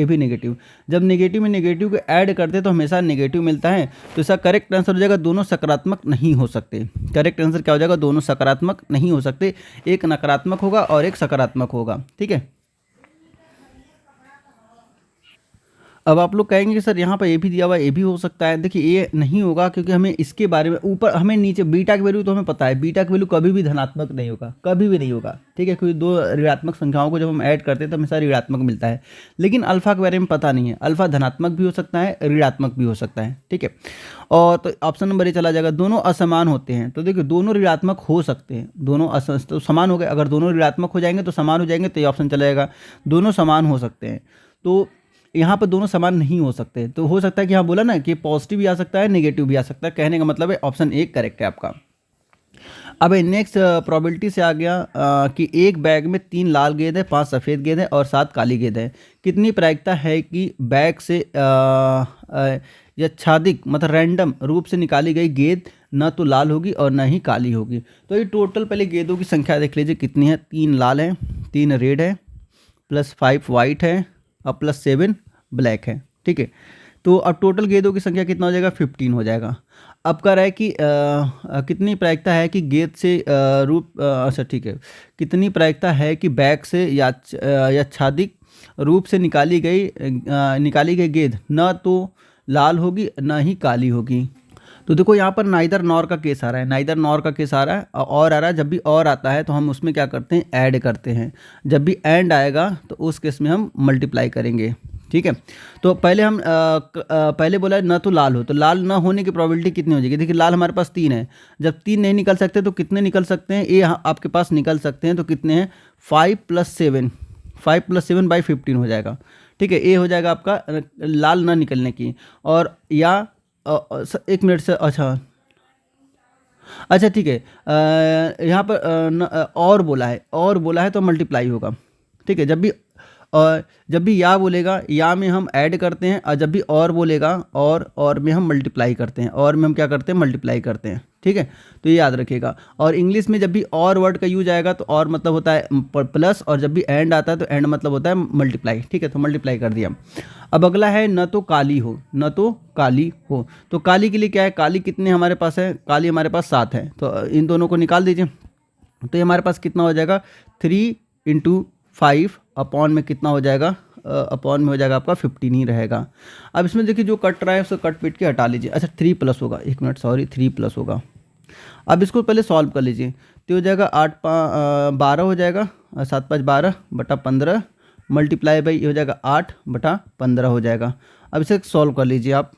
जब नेगेटिव में नेगेटिव को ऐड करते हैं तो हमेशा नेगेटिव मिलता है। तो इसका करेक्ट आंसर हो जाएगा, दोनों सकारात्मक नहीं हो सकते। करेक्ट आंसर क्या हो जाएगा, दोनों सकारात्मक नहीं हो सकते, एक नकारात्मक होगा और एक सकारात्मक होगा। ठीक है, अब आप लोग कहेंगे कि सर यहाँ पर ये भी दिया हुआ है, ये भी हो सकता है। देखिए ये नहीं होगा, क्योंकि हमें इसके बारे में ऊपर, हमें नीचे बीटा की वैल्यू तो हमें पता है, बीटा की वैल्यू कभी भी धनात्मक नहीं होगा, कभी भी नहीं होगा। ठीक है, क्योंकि दो ऋणात्मक संख्याओं को जब हम ऐड करते हैं तो हमेशा ऋणात्मक मिलता है। लेकिन अल्फा के बारे में पता नहीं है, अल्फा धनात्मक भी हो सकता है, ऋणात्मक भी हो सकता है। ठीक है, और तो ऑप्शन नंबर ये चला जाएगा, दोनों असमान होते हैं। तो देखिए दोनों ऋणात्मक हो सकते हैं, दोनों तो समान हो गए, अगर दोनों ऋणात्मक हो जाएंगे तो समान हो जाएंगे, तो ये ऑप्शन चला जाएगा, दोनों समान हो सकते हैं। तो यहाँ पर दोनों समान नहीं हो सकते, तो हो सकता है कि हाँ बोला ना कि पॉजिटिव भी आ सकता है, नेगेटिव भी आ सकता है, कहने का मतलब है ऑप्शन ए करेक्ट है आपका। अब नेक्स्ट प्रोबेबिलिटी से आ गया कि एक बैग में 3 लाल गेंद है, 5 सफ़ेद गेंद है और 7 काली गेंद है। कितनी प्रायिकता है कि बैग से यादृच्छिक मतलब रैंडम रूप से निकाली गई गेंद न तो लाल होगी और न ही काली होगी। तो ये टोटल पहले गेंदों की संख्या देख लीजिए कितनी है, 3 लाल है, 3 रेड है, +5 वाइट है और +7 ब्लैक है। ठीक है, तो अब टोटल गेंदों की संख्या कितना हो जाएगा, 15 हो जाएगा। अब कह रहा है कि कितनी प्रायिकता है कि गेंद से अच्छा ठीक है, कितनी प्रायिकता है कि बैग से यादृच्छिक रूप से निकाली गई गेंद न तो लाल होगी न ही काली होगी। तो देखो यहाँ पर नाइदर नॉर का केस आ रहा है, नाइदर नॉर का केस आ रहा है, और आ रहा है। जब भी और आता है तो हम उसमें क्या करते हैं, ऐड करते हैं। जब भी एंड आएगा तो उस केस में हम मल्टीप्लाई करेंगे। ठीक है। तो पहले हम पहले बोला है न तो लाल हो, तो लाल न होने की प्रोबेबिलिटी कितनी हो जाएगी? देखिए लाल हमारे पास 3 है, जब 3 नहीं निकल सकते तो कितने निकल सकते हैं? ये आपके पास निकल सकते हैं, तो कितने हैं? 5 + 7, 5 + 7 / 15 हो जाएगा। ठीक है, ये हो जाएगा आपका लाल न निकलने की। और या 1 मिनट से, अच्छा ठीक है, यहाँ पर और बोला है तो मल्टीप्लाई होगा। ठीक है, जब भी या बोलेगा, या में हम ऐड करते हैं, और जब भी और बोलेगा, और में हम मल्टीप्लाई करते हैं, और में हम क्या करते हैं? मल्टीप्लाई करते हैं। ठीक है, तो ये याद रखिएगा। और इंग्लिश में जब भी और वर्ड का यूज आएगा तो और मतलब होता है प्लस, और जब भी एंड आता है तो एंड मतलब होता है मल्टीप्लाई। ठीक है, तो मल्टीप्लाई कर दिया। अब अगला है न तो काली हो, न तो काली हो। तो काली के लिए क्या है? काली कितने हमारे पास है? काली हमारे पास 7 है, तो इन दोनों को निकाल दीजिए। तो ये हमारे पास कितना हो जाएगा? 3 × 5 अपॉन में कितना हो जाएगा? अपॉन में हो जाएगा आपका 15 ही रहेगा। अब इसमें देखिए जो कट रहा है उसको कट पीट के हटा लीजिए। अच्छा 3+ होगा, 1 मिनट, सॉरी 3+ होगा। अब इसको पहले सॉल्व कर लीजिए, तो हो जाएगा 12 हो जाएगा, 7 × 5 12 बटा 15 मल्टीप्लाई बाई हो जाएगा 8 बटा 15 हो जाएगा। अब इसे सॉल्व कर लीजिए आप।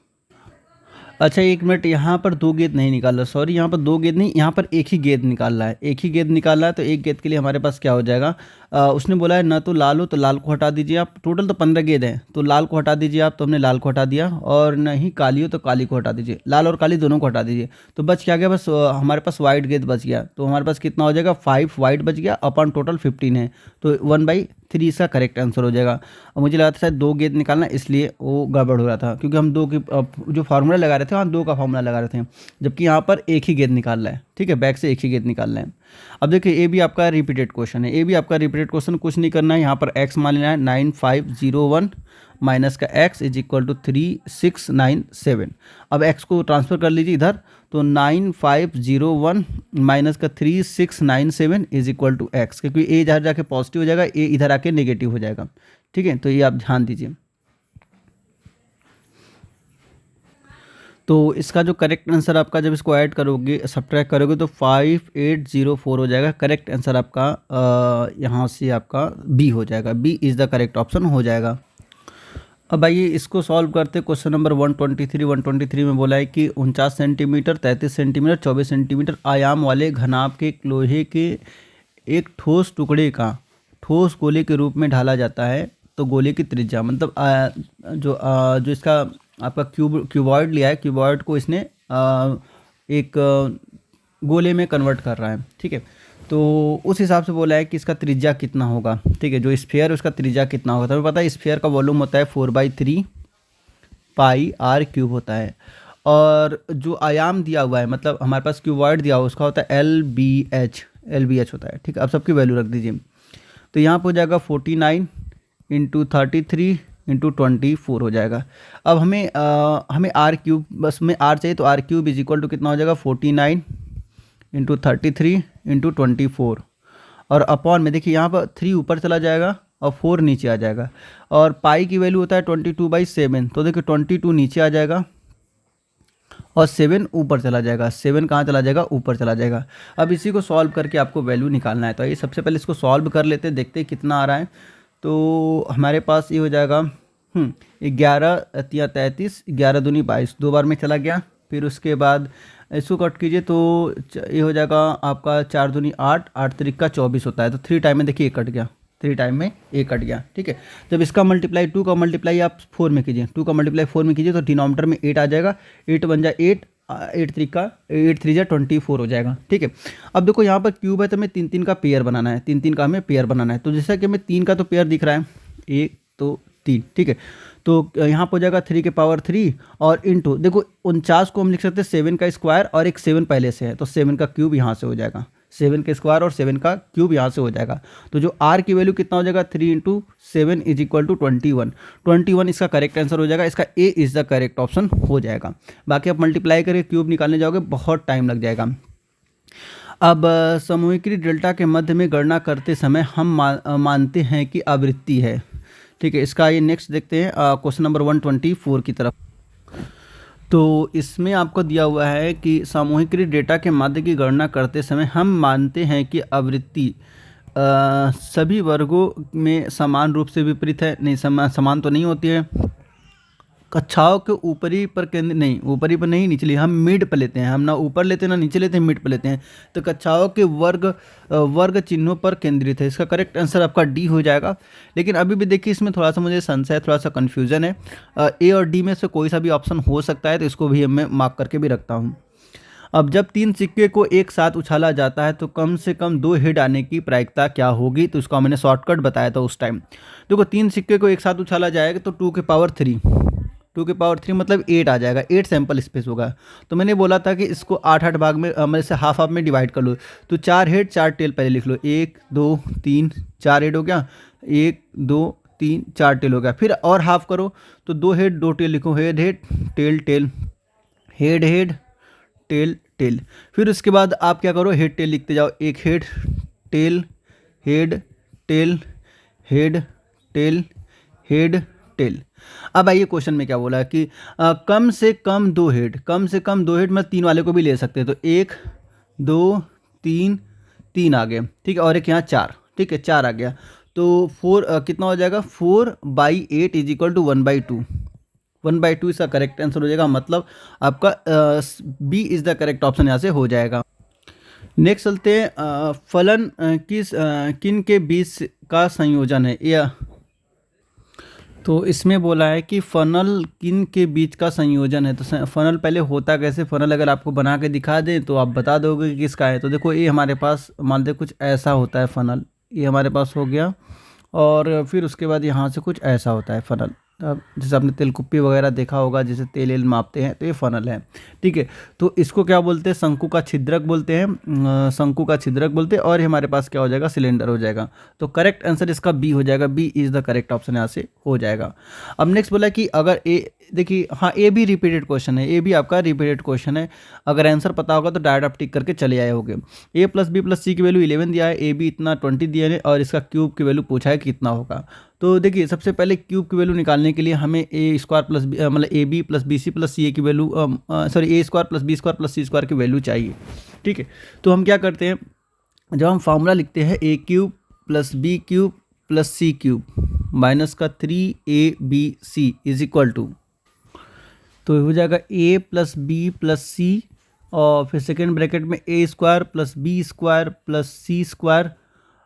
अच्छा 1 मिनट, यहाँ पर 2 गेंद नहीं निकाल रहा, सॉरी यहाँ पर 2 गेंद नहीं, यहाँ पर एक ही गेंद निकाल रहा है, एक ही गेंद निकाल रहा है। तो एक गेंद के लिए हमारे पास क्या हो जाएगा? उसने बोला है न तो लाल हो, तो लाल को हटा दीजिए आप। टोटल तो 15 गेंद है, तो लाल को हटा दीजिए आप, तो हमने लाल को हटा दिया। और न ही काली हो तो काली को हटा दीजिए, लाल और काली दोनों को हटा दीजिए। तो बच क्या गया? बस हमारे पास वाइट गेंद बच गया। तो हमारे पास कितना हो जाएगा? 5 वाइट बच गया, अपॉन टोटल 15 है, तो 1/3 इसका करेक्ट आंसर हो जाएगा। और मुझे लगा था शायद 2 गेंद निकालना, इसलिए वो गड़बड़ हो रहा था, क्योंकि हम 2 की जो फार्मूला लगा रहे थे वहाँ 2 का फार्मूला लगा रहे थे, जबकि यहाँ पर एक ही गेंद निकालना है। ठीक है, बैक से एक ही गेंद निकालना है। अब देखिए ये भी आपका रिपीटेड क्वेश्चन है, ये भी आपका रिपीटेड क्वेश्चन, कुछ नहीं करना है। यहाँ पर x मान लेना है 9501 माइनस का x = 3697। अब x को ट्रांसफर कर लीजिए इधर, तो 9501 माइनस का 3697 = x, क्योंकि a इधर जाके पॉजिटिव हो जाएगा, a इधर आके नेगेटिव हो जाएगा। ठीक है, तो ये आप ध्यान दीजिए। तो इसका जो करेक्ट आंसर आपका, जब इसको ऐड करोगे, सब्ट्रैक्ट करोगे, तो 5804 हो जाएगा। करेक्ट आंसर आपका यहाँ से आपका बी हो जाएगा, B is the correct option हो जाएगा। अब आइए इसको सॉल्व करते। क्वेश्चन नंबर 123 में बोला है कि 49 सेंटीमीटर, 33 सेंटीमीटर, 24 सेंटीमीटर आयाम वाले घनाभ के लोहे के एक ठोस टुकड़े का ठोस गोले के रूप में ढाला जाता है। तो गोले की त्रिज्या, मतलब जो इसका आपका क्यूबॉइड लिया है, क्यूबॉइड को इसने एक गोले में कन्वर्ट कर रहा है। ठीक है, तो उस हिसाब से बोला है कि इसका त्रिज्या कितना होगा। ठीक है, जो स्फीयर है उसका त्रिज्या कितना होगा। तो हमें पता है स्फीयर का वॉल्यूम होता है 4/3 πr³ होता है। और जो आयाम दिया हुआ है, मतलब हमारे पास क्यूबॉइड दिया हुआ उसका होता है LBH होता है। ठीक है, अब सबकी वैल्यू रख दीजिए। तो यहाँ पर हो जाएगा 49 × 33 × 24 हो जाएगा। अब हमें r³, बस में r चाहिए, तो r³ = कितना हो जाएगा? 49 × 33 × 24, और अपॉन में देखिए यहाँ पर 3 ऊपर चला जाएगा और 4 नीचे आ जाएगा। और पाई की वैल्यू होता है 22/7, तो देखिए 22 नीचे आ जाएगा और 7 ऊपर चला जाएगा। 7 कहाँ चला जाएगा? ऊपर चला जाएगा। अब इसी को सॉल्व करके आपको वैल्यू निकालना है। तो ये सबसे पहले इसको सॉल्व कर लेते हैं, देखते हैं कितना आ रहा है। तो हमारे पास ये हो जाएगा 11 × 33, 11 दूनी 22, 2 बार में चला गया। फिर उसके बाद इसको कट कीजिए, तो ये हो जाएगा आपका 4 दूनी 8, 8 त्रिक 24 होता है। तो 3 टाइम में देखिए 1 कट गया, 3 टाइम में 1 कट गया। ठीक है, जब इसका मल्टीप्लाई 2 का मल्टीप्लाई आप 4 में कीजिए, 2 का मल्टीप्लाई 4 में कीजिए, तो डिनोमिनेटर में 8 आ जाएगा। 8 बन जाए 8, 8 3 24 हो जाएगा। ठीक है, अब देखो यहाँ पर क्यूब है, तो हमें 3 का पेयर बनाना है, 3 का हमें पेयर बनाना है। तो जैसा कि हमें 3 का तो पेयर दिख रहा है, 1 2 3। ठीक है, तो यहाँ पर हो जाएगा 3 की पावर 3 और इंटू, देखो 49 को हम लिख सकते हैं 7 का स्क्वायर, और एक 7 पहले से है, तो 7 का क्यूब यहाँ से हो जाएगा, 7 का स्क्वायर और 7 का क्यूब यहाँ से हो जाएगा। तो जो r की वैल्यू कितना हो जाएगा? 3 × 7 = 21। 21 इसका करेक्ट आंसर हो जाएगा, इसका A is the correct option हो जाएगा। बाकी आप मल्टीप्लाई करके क्यूब निकालने जाओगे, बहुत टाइम लग जाएगा। अब समूहीकृत डेल्टा के मध्य में गणना करते समय हम मानते हैं कि आवृत्ति है। ठीक है, इसका ये नेक्स्ट देखते हैं क्वेश्चन नंबर 124 की तरफ। तो इसमें आपको दिया हुआ है कि सामूहिकृत डेटा के माध्य की गणना करते समय हम मानते हैं कि आवृत्ति सभी वर्गों में समान रूप से विपरीत है, नहीं समान तो नहीं होती है। कक्षाओं के ऊपरी पर केंद्र नहीं, ऊपरी पर नहीं, निचली, हम मिड पर लेते हैं, हम ना ऊपर लेते हैं ना नीचे लेते हैं, मिड पर लेते हैं। तो कक्षाओं के वर्ग चिन्हों पर केंद्रित है। इसका करेक्ट आंसर आपका डी हो जाएगा। लेकिन अभी भी देखिए इसमें थोड़ा सा मुझे संशय, थोड़ा सा कन्फ्यूजन है। ए और डी में से कोई सा भी ऑप्शन हो सकता है, तो इसको भी मैं मार्क करके भी रखता हूँ। अब जब 3 सिक्के को एक साथ उछाला जाता है तो कम से कम 2 हेड आने की प्रायिकता क्या होगी? तो इसका मैंने शॉर्टकट बताया था उस टाइम। देखो 3 सिक्के को एक साथ उछाला जाएगा तो 2 के पावर 3, 2 के पावर 3 मतलब 8 आ जाएगा, 8 सैंपल स्पेस होगा। तो मैंने बोला था कि इसको 8-8 भाग में मतलब से हाफ हाफ में डिवाइड कर लो। तो 4 हेड 4 टेल पहले लिख लो, 1 2 3 4 हेड हो गया, 1 2 3 4 टेल हो गया। फिर और हाफ करो तो 2 हेड 2 टेल लिखो, head head tail tail, head head tail tail. फिर उसके बाद आप क्या करो, हेड टेल लिखते जाओ, एक head tail head tail head tail head tail. अब आइए क्वेश्चन में क्या बोला है कि कम से कम 2 हेड, कम से कम 2 हेड मतलब 3 वाले को भी ले सकते हैं। तो 1 2 3 3 आ गए, ठीक है, और एक यहाँ 4, ठीक है 4 आ गया। तो 4 कितना हो जाएगा, 4/8 इज इक्वल टू 1/2, 1/2 इसका करेक्ट आंसर हो जाएगा। मतलब आपका B is the correct option यहाँ से हो जाएगा। नेक्स्ट चलते हैं, फलन किन के बीच का संयोजन है या, तो इसमें बोला है कि फनल किन के बीच का संयोजन है। तो फनल पहले होता कैसे, फनल अगर आपको बना के दिखा दें तो आप बता दोगे कि किसका है। तो देखो ये हमारे पास मान लें कुछ ऐसा होता है फनल, ये हमारे पास हो गया, और फिर उसके बाद यहाँ से कुछ ऐसा होता है फनल। अब जैसे आपने तेलकुप्पी वगैरह देखा होगा, जैसे तेल मापते हैं, तो ये फनल है, ठीक है। तो इसको क्या बोलते हैं, शंकु का छिद्रक बोलते हैं, शंकु का छिद्रक बोलते हैं। और ये हमारे पास क्या हो जाएगा, सिलेंडर हो जाएगा। तो करेक्ट आंसर इसका बी हो जाएगा, B is the correct option यहाँ से हो जाएगा। अब नेक्स्ट बोला कि अगर ए, देखिए हाँ ए भी रिपीटेड क्वेश्चन है, ए भी आपका रिपीटेड क्वेश्चन है। अगर आंसर पता होगा तो डायरेक्ट आप टिक करके चले आए होगे। ए प्लस बी प्लस सी की वैल्यू 11 दिया है, ए बी इतना 20 दिया है, और इसका क्यूब की वैल्यू पूछा है कितना होगा। तो देखिए सबसे पहले क्यूब की वैल्यू निकालने के लिए हमें ए स्क्वायर प्लस मतलब A B plus B C plus C A की value sorry A square plus B square plus C square की वैल्यू चाहिए, ठीक है। तो हम क्या करते हैं, जब हम फार्मूला लिखते हैं A cube plus B cube plus C cube minus का 3ab इज इक्वल टू, तो हो जाएगा A plus B plus C, और फिर सेकेंड ब्रैकेट में A square plus B square plus C square,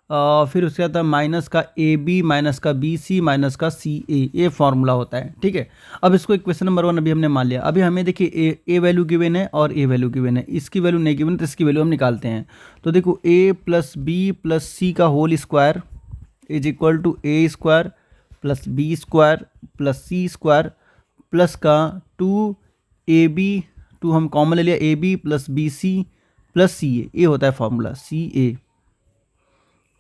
फिर उसके बाद माइनस का ए बी माइनस का बी सी माइनस का सी ए, ये फॉर्मूला होता है, ठीक है। अब इसको इक्वेशन नंबर 1 अभी हमने मान लिया। अभी हमें देखिए ए वैल्यू गिवन है और ए वैल्यू गिवन है, इसकी वैल्यू नहीं गिवन, तो इसकी वैल्यू हम निकालते हैं। तो देखो A plus B plus C का whole square is equal to A square plus B square plus C square plus का 2ab, 2 हम कॉमन ले लिया, A B plus B C plus C A, ये होता है फॉर्मूला सी ए,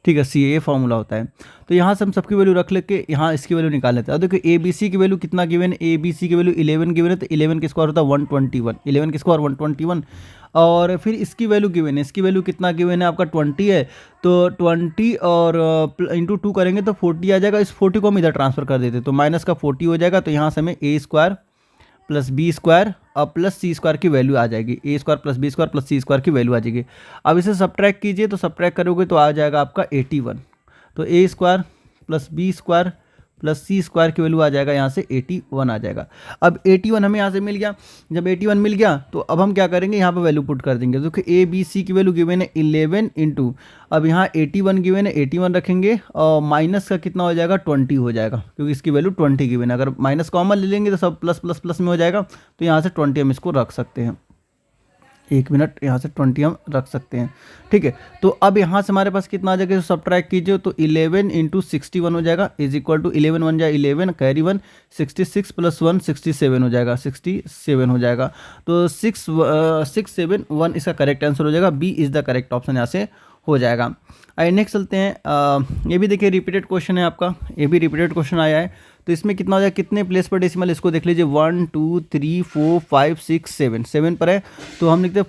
ठीक है, सी ए फॉर्मूला होता है। तो यहाँ से हम सबकी वैल्यू रख लेके यहाँ इसकी वैल्यू निकाल लेते हैं। देखो ए बी सी की वैल्यू कितना गिवन है, ए बी सी की वैल्यू 11 गिवन है, तो 11 के स्क्वायर होता है 121, 11 के स्क्वायर 121, और फिर इसकी वैल्यू गिवन है, इसकी वैल्यू कितना गिवन है आपका 20 है। तो 20 और इंटू 2 करेंगे तो 40 आ जाएगा। इस 40 को हम इधर ट्रांसफर कर देते तो माइनस का 40 हो जाएगा। तो यहाँ से हमें A square plus B square और प्लस सी स्क्वायर की वैल्यू आ जाएगी, A square plus B square plus C square की वैल्यू आ जाएगी। अब इसे सब्ट्रैक्ट कीजिए, तो सब्ट्रैक्ट करोगे तो आ जाएगा आपका 81। तो A square plus B square plus C square की वैल्यू आ जाएगा यहाँ से 81 आ जाएगा। अब 81 हमें यहाँ से मिल गया। जब 81 मिल गया तो अब हम क्या करेंगे, यहाँ पे वैल्यू पुट कर देंगे। देखो ए बी सी की वैल्यू गिवन है 11 इंटू, अब यहाँ 81 गिवन है, 81 रखेंगे और माइनस का कितना हो जाएगा 20 हो जाएगा, क्योंकि इसकी वैल्यू 20 गिवन है। अगर माइनस कॉमन ले लेंगे तो सब प्लस प्लस प्लस में हो जाएगा। तो यहाँ से 20 हम इसको रख सकते हैं, 1 मिनट, यहाँ से 20 हम रख सकते हैं, ठीक है। तो अब यहाँ से हमारे पास कितना आ जाएगा, सब्ट्रैक्ट कीजिए तो 11 इंटू 61 हो जाएगा, इज इक्वल टू 11 1 जाए 11 कैरी 1, 66 प्लस 1 67 हो जाएगा, 67 हो जाएगा। तो 671 इसका करेक्ट आंसर हो जाएगा, B is the correct option यहाँ से हो जाएगा। आइए नेक्स्ट चलते हैं। ये भी देखिए रिपीटेड क्वेश्चन है आपका, ये भी रिपीटेड क्वेश्चन आया है। तो इसमें कितना हो जाएगा, कितने प्लेस पर डेसिमल, इसको देख लीजिए 1 2 3 4 5 6 7, 7 पर है तो हम लिखते हैं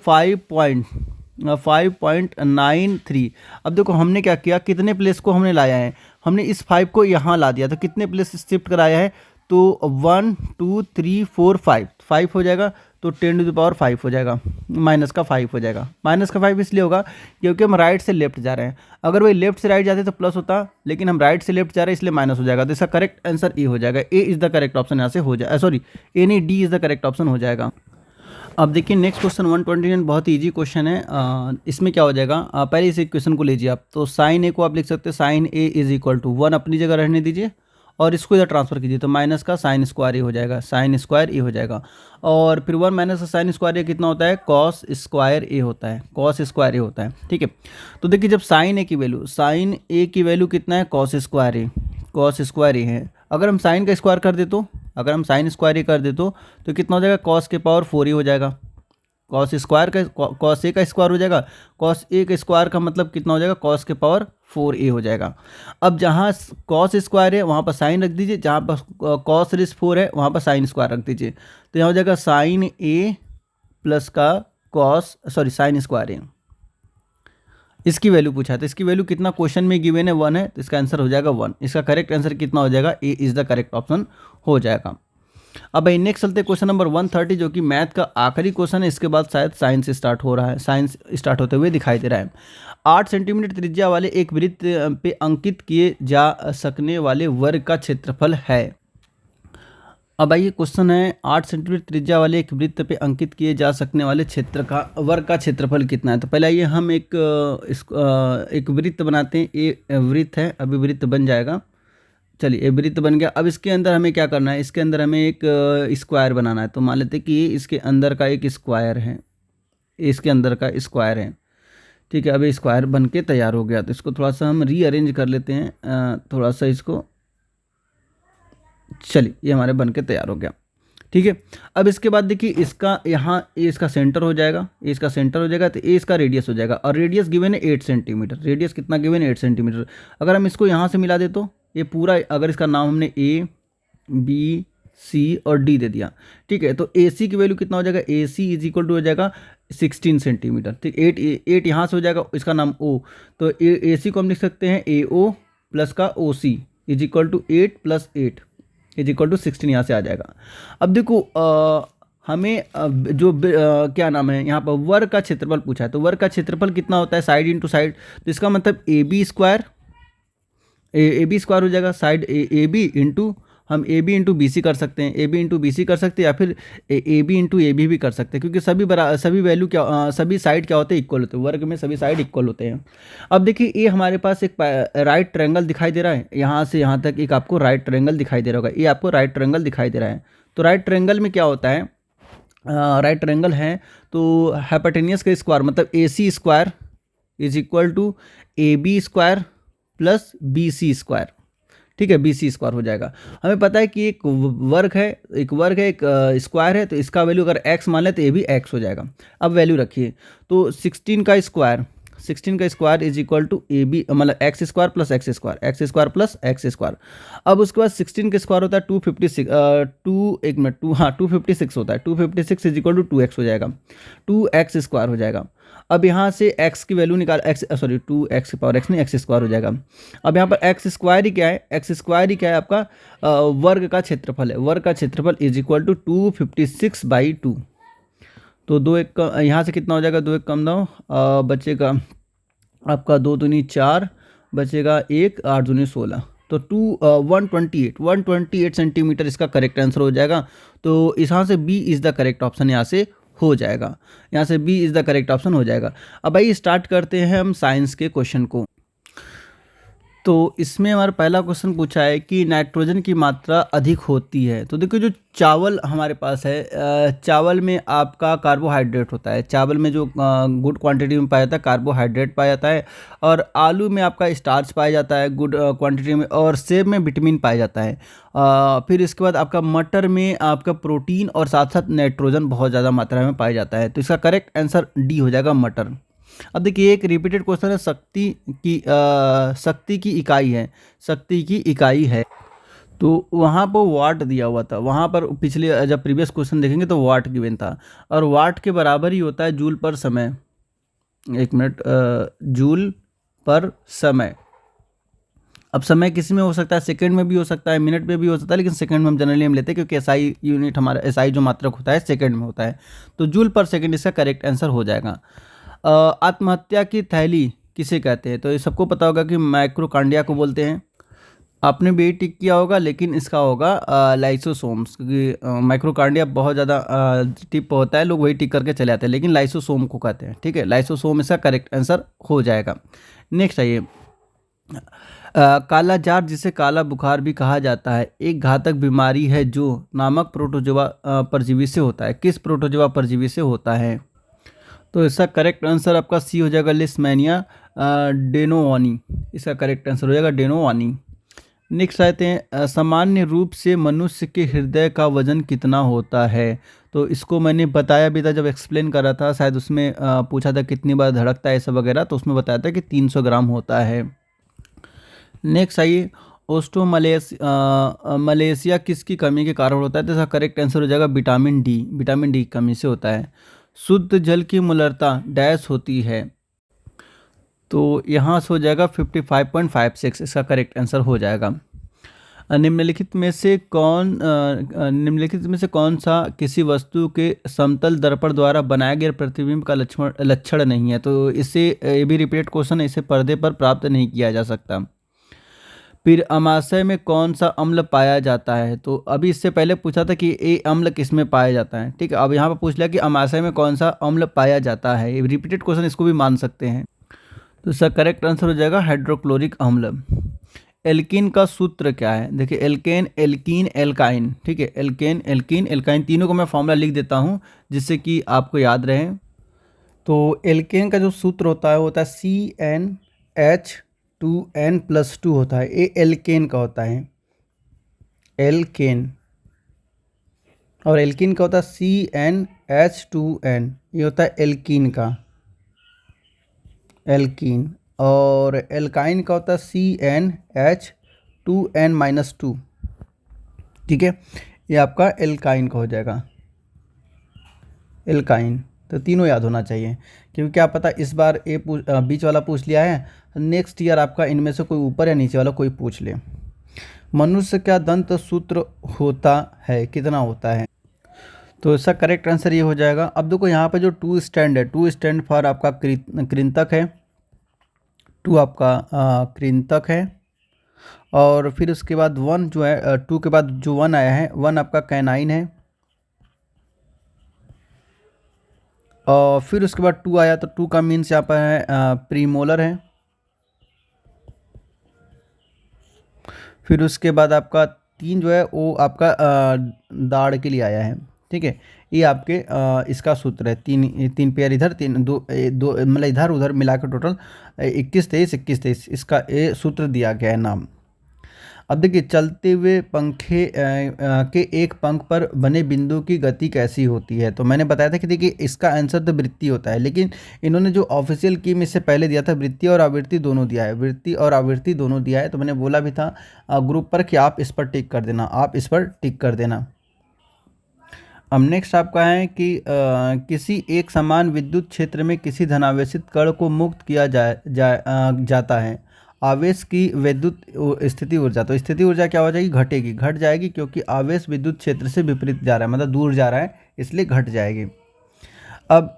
5.93। अब देखो हमने क्या किया, कितने प्लेस को हमने लाया है, हमने इस 5 को यहाँ ला दिया, तो कितने प्लेस शिफ्ट कराया है तो 1 2 3 4 5 5 हो जाएगा, तो 10⁵ हो जाएगा, माइनस का 5 हो जाएगा। माइनस का 5 इसलिए होगा क्योंकि हम राइट से लेफ्ट जा रहे हैं, अगर वही लेफ्ट से राइट जाते तो प्लस होता, लेकिन हम राइट से लेफ्ट जा रहे हैं इसलिए माइनस हो जाएगा। तो इसका करेक्ट आंसर ए हो जाएगा। A is the correct option यहाँ से हो जाए, सॉरी ए नहीं, D is the correct option हो जाएगा। अब देखिए नेक्स्ट क्वेश्चन 129 बहुत ही ईजी क्वेश्चन है। इसमें क्या हो जाएगा, पहले इस इक्वेशन को लीजिए आप, तो साइन ए को आप लिख सकते हैं sine A is equal to 1 अपनी जगह रहने दीजिए और इसको इधर ट्रांसफर कीजिए, तो माइनस का साइन स्क्वायर ए हो जाएगा, साइन स्क्वायर ए हो जाएगा। और फिर 1 माइनस का साइन स्क्वायर ए कितना होता है, कॉस स्क्वायर ए होता है, कॉस स्क्वायर ए होता है, ठीक है। तो देखिए जब साइन ए की वैल्यू कितना है, कॉस स्क्वायर ए है। अगर हम साइन का स्क्वायर कर दे तो, अगर हम साइन स्क्वायर ए कर दे तो कितना हो जाएगा, कॉस के पावर 4 ए हो जाएगा, कॉस ए का स्क्वायर हो जाएगा, कॉस ए का स्क्वायर का मतलब कितना हो जाएगा, कॉस के पावर 4 ए हो जाएगा। अब जहाँ कॉस स्क्वायर है वहाँ पर साइन रख दीजिए, जहाँ पर कॉस रेस 4 है वहाँ पर साइन स्क्वायर रख दीजिए, तो यहाँ हो जाएगा साइन ए प्लस का साइन स्क्वायर ए। इसकी वैल्यू पूछा है, तो इसकी वैल्यू कितना क्वेश्चन में गिवन है, 1 है, तो इसका आंसर हो जाएगा 1। इसका करेक्ट आंसर कितना हो जाएगा, A is the correct option हो जाएगा। अब भाई नेक्स्ट चलते क्वेश्चन नंबर 130 जो कि मैथ का आखिरी क्वेश्चन है, इसके बाद शायद साइंस स्टार्ट हो रहा है, साइंस स्टार्ट होते हुए दिखाई दे रहा है। 8 सेंटीमीटर त्रिज्या वाले एक वृत्त पे अंकित किए जा सकने वाले वर्ग का क्षेत्रफल है। अब भाई ये क्वेश्चन है 8 सेंटीमीटर त्रिज्या वाले एक वृत्त पे अंकित किए जा सकने वाले वर्ग का क्षेत्रफल कितना है। तो पहले आइए हम एक वृत्त बनाते हैं, ये वृत्त है, अभी वृत्त बन जाएगा, चलिए ये वृत्त बन गया। अब इसके अंदर हमें क्या करना है, इसके अंदर हमें एक स्क्वायर बनाना है। तो मान लेते हैं कि इसके अंदर का एक स्क्वायर है, इसके अंदर का स्क्वायर है, ठीक है। अभी स्क्वायर बन के तैयार हो गया, तो इसको थोड़ा सा हम रीअरेंज कर लेते हैं, थोड़ा सा इसको, चलिए ये हमारे बन के तैयार हो गया, ठीक है। अब इसके बाद देखिए इसका यहाँ ये इसका सेंटर हो जाएगा, ये इसका सेंटर हो जाएगा, तो ये इसका रेडियस हो जाएगा, और रेडियस गिवन है 8 सेंटीमीटर, रेडियस कितना गिवन है 8 सेंटीमीटर। अगर हम इसको यहाँ से मिला दे तो ये पूरा, अगर इसका नाम हमने ए बी सी और डी दे दिया, ठीक है, तो ए सी की वैल्यू कितना हो जाएगा, ए सी इज इक्वल टू हो जाएगा 16 सेंटीमीटर, ठीक। 8 यहाँ से हो जाएगा, इसका नाम ओ, तो ए सी को हम लिख सकते हैं ए ओ प्लस का O C is equal to 8 + 8 is equal to 16 यहाँ से आ जाएगा। अब देखो हमें क्या नाम है, यहाँ पर वर्ग का क्षेत्रफल पूछा है, तो वर्ग का क्षेत्रफल कितना होता है, साइड इंटू साइड, तो इसका मतलब ए बी स्क्वायर हो जाएगा, साइड ए बी इंटू, हम A B into B C कर सकते हैं, A B into B C कर सकते हैं, या फिर A B into A B भी कर सकते हैं, क्योंकि सभी वैल्यू क्या सभी साइड क्या होते हैं, इक्वल होते हैं, वर्ग में सभी साइड इक्वल होते हैं। अब देखिए ये हमारे पास एक राइट ट्रायंगल दिखाई दे रहा है, यहाँ से यहाँ तक एक आपको राइट ट्रायंगल दिखाई दे रहा होगा, ये आपको राइट ट्रायंगल दिखाई दे रहा है। तो राइट ट्रायंगल में क्या होता है, राइट ट्रायंगल है तो हाइपोटेनियस का स्क्वायर मतलब A C square is equal to A B square plus B C square, ठीक है, बी सी स्क्वायर हो जाएगा। हमें पता है कि एक वर्ग है एक स्क्वायर है, तो इसका वैल्यू अगर एक्स मान ले तो ये भी एक्स हो जाएगा। अब वैल्यू रखिए, तो 16 का square is equal to A B मतलब X square plus X square. अब उसके बाद 16 का स्क्वायर होता है 256 256 होता है, 256 इज इक्वल टू 2x हो जाएगा, 2x स्क्वायर हो जाएगा। अब यहाँ से x की वैल्यू निकाल, 2x पावर x नहीं, x स्क्वायर हो जाएगा। अब यहाँ पर x स्क्वायर ही क्या है, आपका वर्ग का क्षेत्रफल है, वर्ग का क्षेत्रफल इज इक्वल टू 256/2। तो 2 1 यहाँ से कितना हो जाएगा, 2 1 कम दो, बचेगा आपका 2 दूनी 4, बचेगा 1 8 दूनी 16, तो 128 सेंटीमीटर इसका करेक्ट आंसर हो जाएगा। तो यहाँ से B is the correct option यहाँ से हो जाएगा, यहाँ से B is the correct option हो जाएगा। अब भाई स्टार्ट करते हैं हम साइंस के क्वेश्चन को। तो इसमें हमारा पहला क्वेश्चन पूछा है कि नाइट्रोजन की मात्रा अधिक होती है। तो देखो जो चावल हमारे पास है, चावल में आपका कार्बोहाइड्रेट होता है, चावल में जो गुड क्वांटिटी में पाया जाता है कार्बोहाइड्रेट पाया जाता है, और आलू में आपका स्टार्च पाया जाता है गुड क्वांटिटी में, और सेब में विटामिन पाया जाता है। फिर इसके बाद आपका मटर में आपका प्रोटीन और साथ साथ नाइट्रोजन बहुत ज़्यादा मात्रा में पाया जाता है। तो इसका करेक्ट आंसर डी हो जाएगा, मटर। अब देखिए एक रिपीटेड क्वेश्चन है, शक्ति की इकाई है, तो वहाँ पर वाट दिया हुआ था, वहाँ पर पिछले जब प्रीवियस क्वेश्चन देखेंगे तो वाट गिवन था, और वाट के बराबर ही होता है जूल पर समय, एक मिनट, जूल पर समय। अब समय किसी में हो सकता है, सेकंड में भी हो सकता है, मिनट में भी हो सकता है, लेकिन सेकंड में हम जनरली हम लेते हैं क्योंकि एसआई यूनिट हमारा एसआई जो मात्रक होता है सेकंड में होता है। तो जूल पर सेकंड इसका करेक्ट आंसर हो जाएगा। आत्महत्या की थैली किसे कहते हैं? तो ये सबको पता होगा कि माइक्रोकांडिया को बोलते हैं। आपने भी टिक किया होगा, लेकिन इसका होगा लाइसोसोम्स, क्योंकि माइक्रोकार्डिया बहुत ज़्यादा टिप होता है, लोग वही टिक करके चले आते हैं, लेकिन लाइसोसोम को कहते हैं। ठीक है, लाइसोसोम इसका करेक्ट आंसर हो जाएगा। नेक्स्ट आइए, काला जार जिसे काला बुखार भी कहा जाता है एक घातक बीमारी है जो नामक प्रोटोजोआ परजीवी से होता है। किस प्रोटोजोआ परजीवी से होता है? तो इसका करेक्ट आंसर आपका सी हो जाएगा, लिस्मेनिया डेनोवानी। इसका करेक्ट आंसर हो जाएगा डेनोवानी। नेक्स्ट आते हैं, सामान्य रूप से मनुष्य के हृदय का वजन कितना होता है? तो इसको मैंने बताया भी था जब एक्सप्लेन कर रहा था, शायद उसमें पूछा था कितनी बार धड़कता है ऐसा वगैरह, तो उसमें बताया था कि 300 ग्राम होता है। नेक्स्ट आइए, मलेशिया किसकी कमी के कारण होता है? तो इसका करेक्ट आंसर हो जाएगा विटामिन डी। विटामिन डी की कमी से होता है। शुद्ध जल की मूलरता डैश होती है, तो यहाँ से हो जाएगा 55.56। इसका करेक्ट आंसर हो जाएगा। निम्नलिखित में से कौन सा किसी वस्तु के समतल दर्पण द्वारा बनाए गए प्रतिबिंब का लक्षण नहीं है? तो इससे ये भी रिपीटेड क्वेश्चन है, इसे पर्दे पर प्राप्त नहीं किया जा सकता। फिर अमाशय में कौन सा अम्ल पाया जाता है? तो अभी इससे पहले पूछा था कि ये अम्ल किस में पाया जाता है। ठीक है, अब यहाँ पर पूछ लिया कि अमाशय में कौन सा अम्ल पाया जाता है। ये रिपीटेड क्वेश्चन, इसको भी मान सकते हैं। तो इसका करेक्ट आंसर हो जाएगा हाइड्रोक्लोरिक अम्ल। एल्कीन का सूत्र क्या है? देखिए, एल्केन, एल्कीन, एल्काइन। ठीक है, एल्केन, एल्कीन, एल्काइन, तीनों को मैं फॉर्मूला लिख देता हूँ जिससे कि आपको याद रहे। तो एल्केन का जो सूत्र होता है वो होता है CnH2n+2 होता है। ये एल्केन का होता है, एल्केन। और एल्कीन का होता है CnH2n, ये होता है एल्कीन का, एल्कीन। और एल्काइन का होता है CnH2n-2। ठीक है, ये आपका एल्काइन का हो जाएगा, एल्काइन। तो तीनों याद होना चाहिए, क्योंकि क्या पता इस बार बीच वाला पूछ लिया है, नेक्स्ट ईयर आपका इनमें से कोई ऊपर या नीचे वाला कोई पूछ ले। मनुष्य का दंत सूत्र होता है, कितना होता है? तो इसका करेक्ट आंसर ये हो जाएगा। अब देखो यहाँ पे जो 2 स्टैंड है, 2 स्टैंड फॉर आपका कृंतक है, 2 आपका कृंतक है। और फिर उसके बाद 1 जो है, 2 के बाद जो 1 आया है, 1 आपका कैनाइन है। और फिर उसके बाद 2 आया, तो 2 का मीन्स यहाँ पर है प्रीमोलर है। फिर उसके बाद आपका 3 जो है वो आपका दाढ़ के लिए आया है। ठीक है, ये आपके इसका सूत्र है। 3 पेयर इधर, 2 मतलब इधर उधर मिला के टोटल 21 23 21 23 इसका ये सूत्र दिया गया है नाम। अब देखिए, चलते हुए पंखे के एक पंख पर बने बिंदु की गति कैसी होती है? तो मैंने बताया था कि देखिए इसका आंसर तो वृत्ति होता है, लेकिन इन्होंने जो ऑफिशियल की में से पहले दिया था वृत्ति और आवृत्ति दोनों दिया है, वृत्ति और आवृत्ति दोनों दिया है। तो मैंने बोला भी था ग्रुप पर कि आप इस पर टिक कर देना, आप इस पर टिक कर देना। अब नेक्स्ट आपका है कि किसी एक समान विद्युत क्षेत्र में किसी धनावेशित कण को मुक्त किया जाता है आवेश की विद्युत स्थिति ऊर्जा। तो स्थिति ऊर्जा क्या हो जाएगी? घटेगी, घट जाएगी, क्योंकि आवेश विद्युत क्षेत्र से विपरीत जा रहा है, मतलब दूर जा रहा है, इसलिए घट जाएगी। अब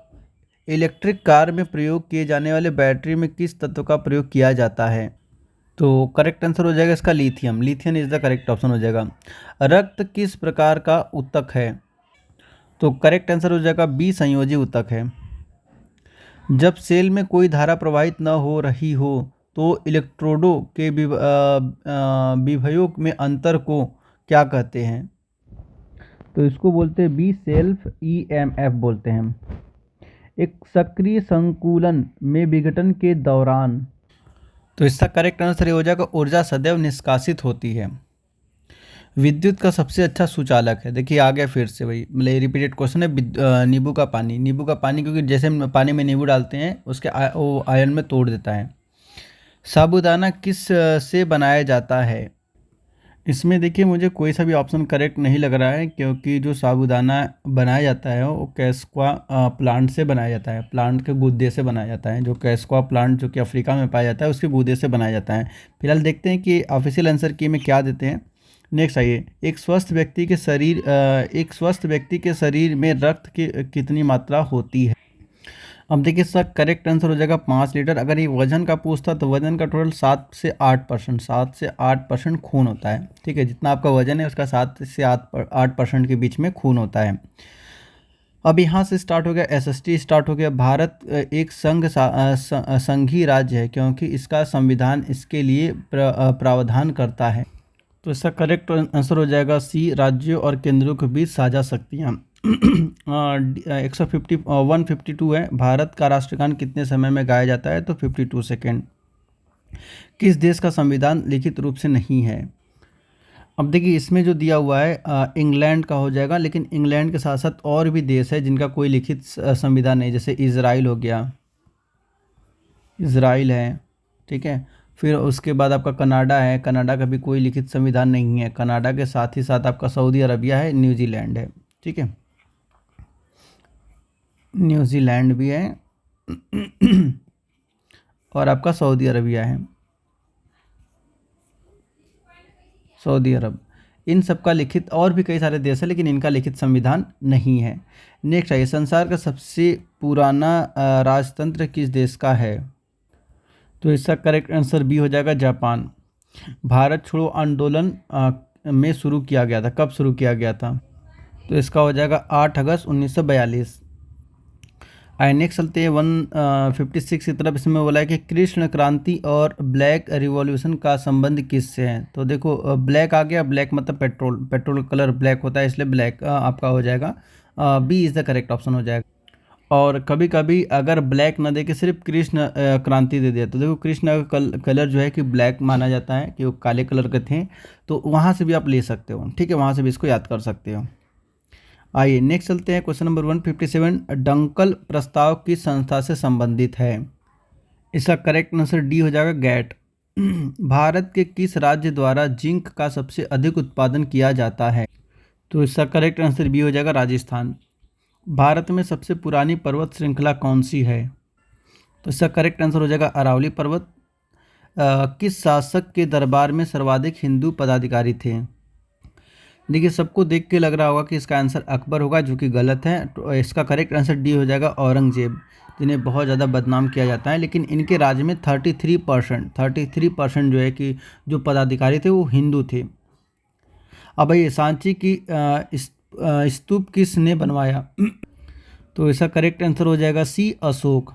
इलेक्ट्रिक कार में प्रयोग किए जाने वाले बैटरी में किस तत्व का प्रयोग किया जाता है? तो करेक्ट आंसर हो जाएगा इसका lithium. Lithium is the correct option हो जाएगा। रक्त किस प्रकार का ऊतक है? तो करेक्ट आंसर हो जाएगा बी, संयोजी ऊतक है। जब सेल में कोई धारा प्रवाहित न हो रही हो तो इलेक्ट्रोडों के विभवों में अंतर को क्या कहते हैं? तो इसको बोलते हैं बी, सेल्फ EMF बोलते हैं। एक सक्रिय संकुलन में विघटन के दौरान, तो इसका करेक्ट आंसर ये हो जाएगा ऊर्जा सदैव निष्कासित होती है। विद्युत का सबसे अच्छा सुचालक है, देखिए आ गया फिर से वही, मतलब रिपीटेड क्वेश्चन है। नींबू का पानी, नींबू का पानी, क्योंकि जैसे हम पानी में नींबू डालते हैं उसके वो आयन में तोड़ देता है। साबूदाना किस से बनाया जाता है? इसमें देखिए मुझे कोई सा भी ऑप्शन करेक्ट नहीं लग रहा है, क्योंकि जो साबूदाना बनाया जाता है वो कैस्कुआ प्लांट से बनाया जाता है, प्लांट के गूदे से बनाया जाता है। जो कैस्कुआ प्लांट जो कि अफ्रीका में पाया जाता है उसके गूदे से बनाया जाता है। फिलहाल देखते हैं कि ऑफिशियल आंसर की में क्या देते हैं। नेक्स्ट आइए, एक स्वस्थ व्यक्ति के शरीर में रक्त की कितनी मात्रा होती है। अब देखिए इसका करेक्ट आंसर हो जाएगा 5 लीटर। अगर ये वजन का पूछता तो वजन का टोटल 7 से 8% खून होता है। ठीक है, जितना आपका वजन है उसका 7 से 8% के बीच में खून होता है। अब यहाँ से स्टार्ट हो गया एसएसटी स्टार्ट हो गया। भारत एक संघीय राज्य है क्योंकि इसका संविधान इसके लिए प्रावधान करता है। तो इसका करेक्ट आंसर हो जाएगा सी, राज्यों और केंद्रों के बीच साझा शक्तियाँ। 152 है। भारत का राष्ट्रगान कितने समय में गाया जाता है, तो 52 सेकेंड। किस देश का संविधान लिखित रूप से नहीं है। अब देखिए इसमें जो दिया हुआ है इंग्लैंड का हो जाएगा, लेकिन इंग्लैंड के साथ साथ और भी देश है जिनका कोई लिखित संविधान नहीं, जैसे इज़राइल हो गया, इज़राइल है। ठीक है, फिर उसके बाद आपका कनाडा है, कनाडा का भी कोई लिखित संविधान नहीं है। कनाडा के साथ ही साथ आपका सऊदी अरबिया है, न्यूजीलैंड है। ठीक है, न्यूजीलैंड भी है और आपका सऊदी अरबिया है, सऊदी अरब। इन सब का लिखित, और भी कई सारे देश है लेकिन इनका लिखित संविधान नहीं है। नेक्स्ट है, संसार का सबसे पुराना राजतंत्र किस देश का है, तो इसका करेक्ट आंसर बी हो जाएगा जापान। भारत छोड़ो आंदोलन में शुरू किया गया था, कब शुरू किया गया था, तो इसका हो जाएगा 8 अगस्त 1942। आइए नेक्स्ट चलते हैं 156 की तरफ। इसमें बोला है कि कृष्ण क्रांति और ब्लैक रिवॉल्यूशन का संबंध किससे है। तो देखो ब्लैक आ गया, ब्लैक मतलब पेट्रोल, पेट्रोल कलर ब्लैक होता है इसलिए ब्लैक आपका हो जाएगा, B is the correct option हो जाएगा। और कभी कभी अगर ब्लैक ना दे के सिर्फ कृष्ण क्रांति दे दिया तो देखो कृष्ण का कलर जो है कि ब्लैक माना जाता है कि वो काले कलर के थे, तो वहाँ से भी आप ले सकते हो। ठीक है, वहाँ से भी इसको याद कर सकते हो। आइए नेक्स्ट चलते हैं क्वेश्चन नंबर 157। डंकल प्रस्ताव किस संस्था से संबंधित है, इसका करेक्ट आंसर डी हो जाएगा गैट। भारत के किस राज्य द्वारा जिंक का सबसे अधिक उत्पादन किया जाता है, तो इसका करेक्ट आंसर बी हो जाएगा राजस्थान। भारत में सबसे पुरानी पर्वत श्रृंखला कौन सी है, तो इसका करेक्ट आंसर हो जाएगा अरावली पर्वत। किस शासक के दरबार में सर्वाधिक हिंदू पदाधिकारी थे। देखिए सबको देख के लग रहा होगा कि इसका आंसर अकबर होगा, जो कि गलत है। तो इसका करेक्ट आंसर डी हो जाएगा औरंगजेब, जिन्हें बहुत ज़्यादा बदनाम किया जाता है। लेकिन इनके राज्य में 33% जो है कि जो पदाधिकारी थे वो हिंदू थे। अब ये सांची की स्तूप किसने बनवाया, तो इसका करेक्ट आंसर हो जाएगा सी, अशोक।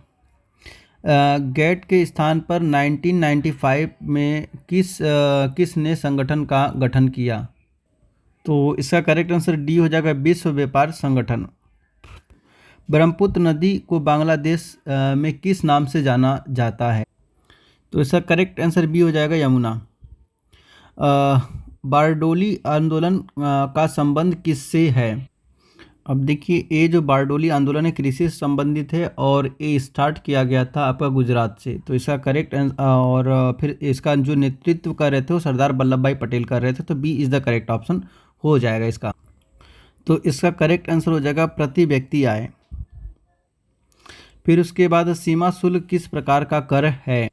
गेट के स्थान पर 1995 में किसने संगठन का गठन किया, तो इसका करेक्ट आंसर डी हो जाएगा विश्व व्यापार संगठन। ब्रह्मपुत्र नदी को बांग्लादेश में किस नाम से जाना जाता है, तो इसका करेक्ट आंसर बी हो जाएगा यमुना। बारडोली आंदोलन का संबंध किससे है। अब देखिए ये जो बारडोली आंदोलन है कृषि से संबंधित है और ये स्टार्ट किया गया था आपका गुजरात से। तो इसका करेक्ट और फिर इसका जो नेतृत्व कर रहे थे वो सरदार वल्लभ भाई पटेल कर रहे थे, तो B is the correct option हो जाएगा इसका। तो इसका करेक्ट आंसर हो जाएगा प्रति व्यक्ति आय। फिर उसके बाद सीमा शुल्क किस प्रकार का कर है,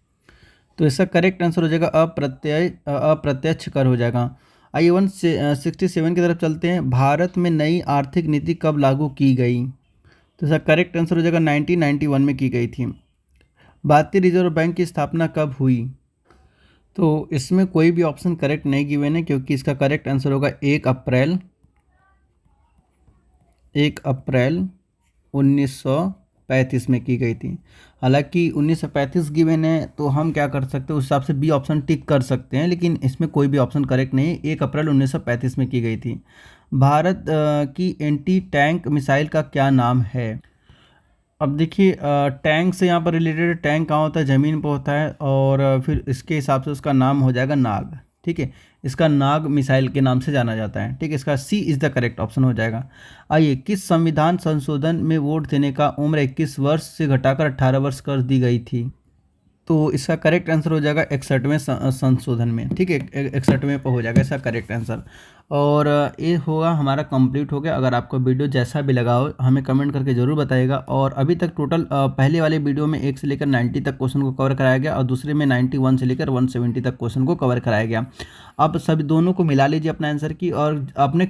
तो इसका करेक्ट आंसर हो जाएगा अप्रत्यक्ष कर हो जाएगा। आइए 167 की तरफ चलते हैं। भारत में नई आर्थिक नीति कब लागू की गई, तो इसका करेक्ट आंसर हो जाएगा 1991 में की गई थी। भारतीय रिजर्व बैंक की स्थापना कब हुई, तो इसमें कोई भी ऑप्शन करेक्ट नहीं गिवन है, क्योंकि इसका करेक्ट आंसर होगा 1 अप्रैल 1935 में की गई थी। हालांकि 1935 गिवन है तो हम क्या कर सकते हैं उस हिसाब से बी ऑप्शन टिक कर सकते हैं, लेकिन इसमें कोई भी ऑप्शन करेक्ट नहीं है। 1 अप्रैल 1935 में की गई थी। भारत की एंटी टैंक मिसाइल का क्या नाम है। अब देखिए टैंक से यहाँ पर रिलेटेड, टैंक कहाँ होता है, ज़मीन पर होता है, और फिर इसके हिसाब से उसका नाम हो जाएगा नाग। ठीक है, इसका नाग मिसाइल के नाम से जाना जाता है। ठीक है, इसका सी इज़ द करेक्ट ऑप्शन हो जाएगा। आइए, किस संविधान संशोधन में वोट देने का उम्र 21 वर्ष से घटाकर 18 वर्ष कर दी गई थी, तो इसका करेक्ट आंसर हो जाएगा 61वें संशोधन में, ठीक है, 61वें पर हो जाएगा इसका करेक्ट आंसर। और ये होगा हमारा कंप्लीट हो गया। अगर आपको वीडियो जैसा भी लगा हो हमें कमेंट करके ज़रूर बताइएगा। और अभी तक टोटल पहले वाले वीडियो में 1 से लेकर 90 तक क्वेश्चन को कवर कराया गया और दूसरे में 91 से लेकर 170 तक क्वेश्चन को कवर कराया गया। आप सभी दोनों को मिला लीजिए अपना आंसर की, और अपने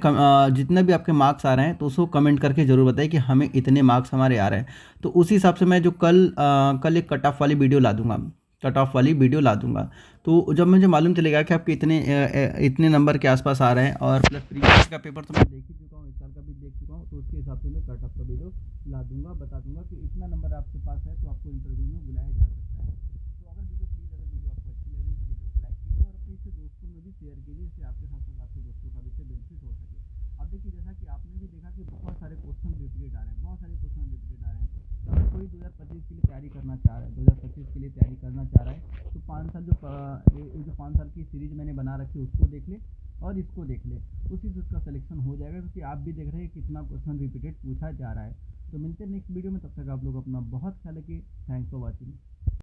जितने भी आपके मार्क्स आ रहे हैं तो उसको कमेंट करके ज़रूर बताइए कि हमें इतने मार्क्स हमारे आ रहे हैं। तो उसी हिसाब से मैं जो कल एक कट ऑफ वाली वीडियो ला दूंगा, कट ऑफ वाली वीडियो ला दूंगा। तो जब मुझे मालूम चलेगा कि आपके इतने नंबर के आसपास आ रहे हैं, और प्लस प्रीवियस का पेपर तो मैं देख ही चुका हूँ, इस साल का भी देख चुका हूँ, तो उसके हिसाब से मैं कट ऑफ का वीडियो ला दूंगा, बता दूंगा कि इतना नंबर आपके पास है तो आपको इंटरव्यू में बुलाया जा सकता है। तो अगर वीडियो आपको अच्छी लग रही है तो वीडियो को लाइक कीजिए और अपने दोस्तों में भी शेयर कीजिए, इससे आपके साथ साथ आपके दोस्तों का भी इससे बेनिफिट हो सके। अब देखिए, जैसा कि आपने भी देखा कि बहुत सारे क्वेश्चन रिपीट आ रहे हैं, बहुत सारे क्वेश्चन रिपीट आ रहे हैं। तो अगर कोई 2025 के लिए तैयारी करना चाह रहा है, 2025 के लिए तैयारी करना चाह रहा है, तो 5 साल जो 5 साल की सीरीज मैंने बना रखी है उसको देख ले और इसको देख ले, उसी से उसका सिलेक्शन हो जाएगा, क्योंकि आप भी देख रहे हैं कितना क्वेश्चन रिपीटेड पूछा जा रहा है। तो मिलते हैं नेक्स्ट वीडियो में, तब तक आप लोग अपना बहुत ख्याल रखिए। Thanks for watching.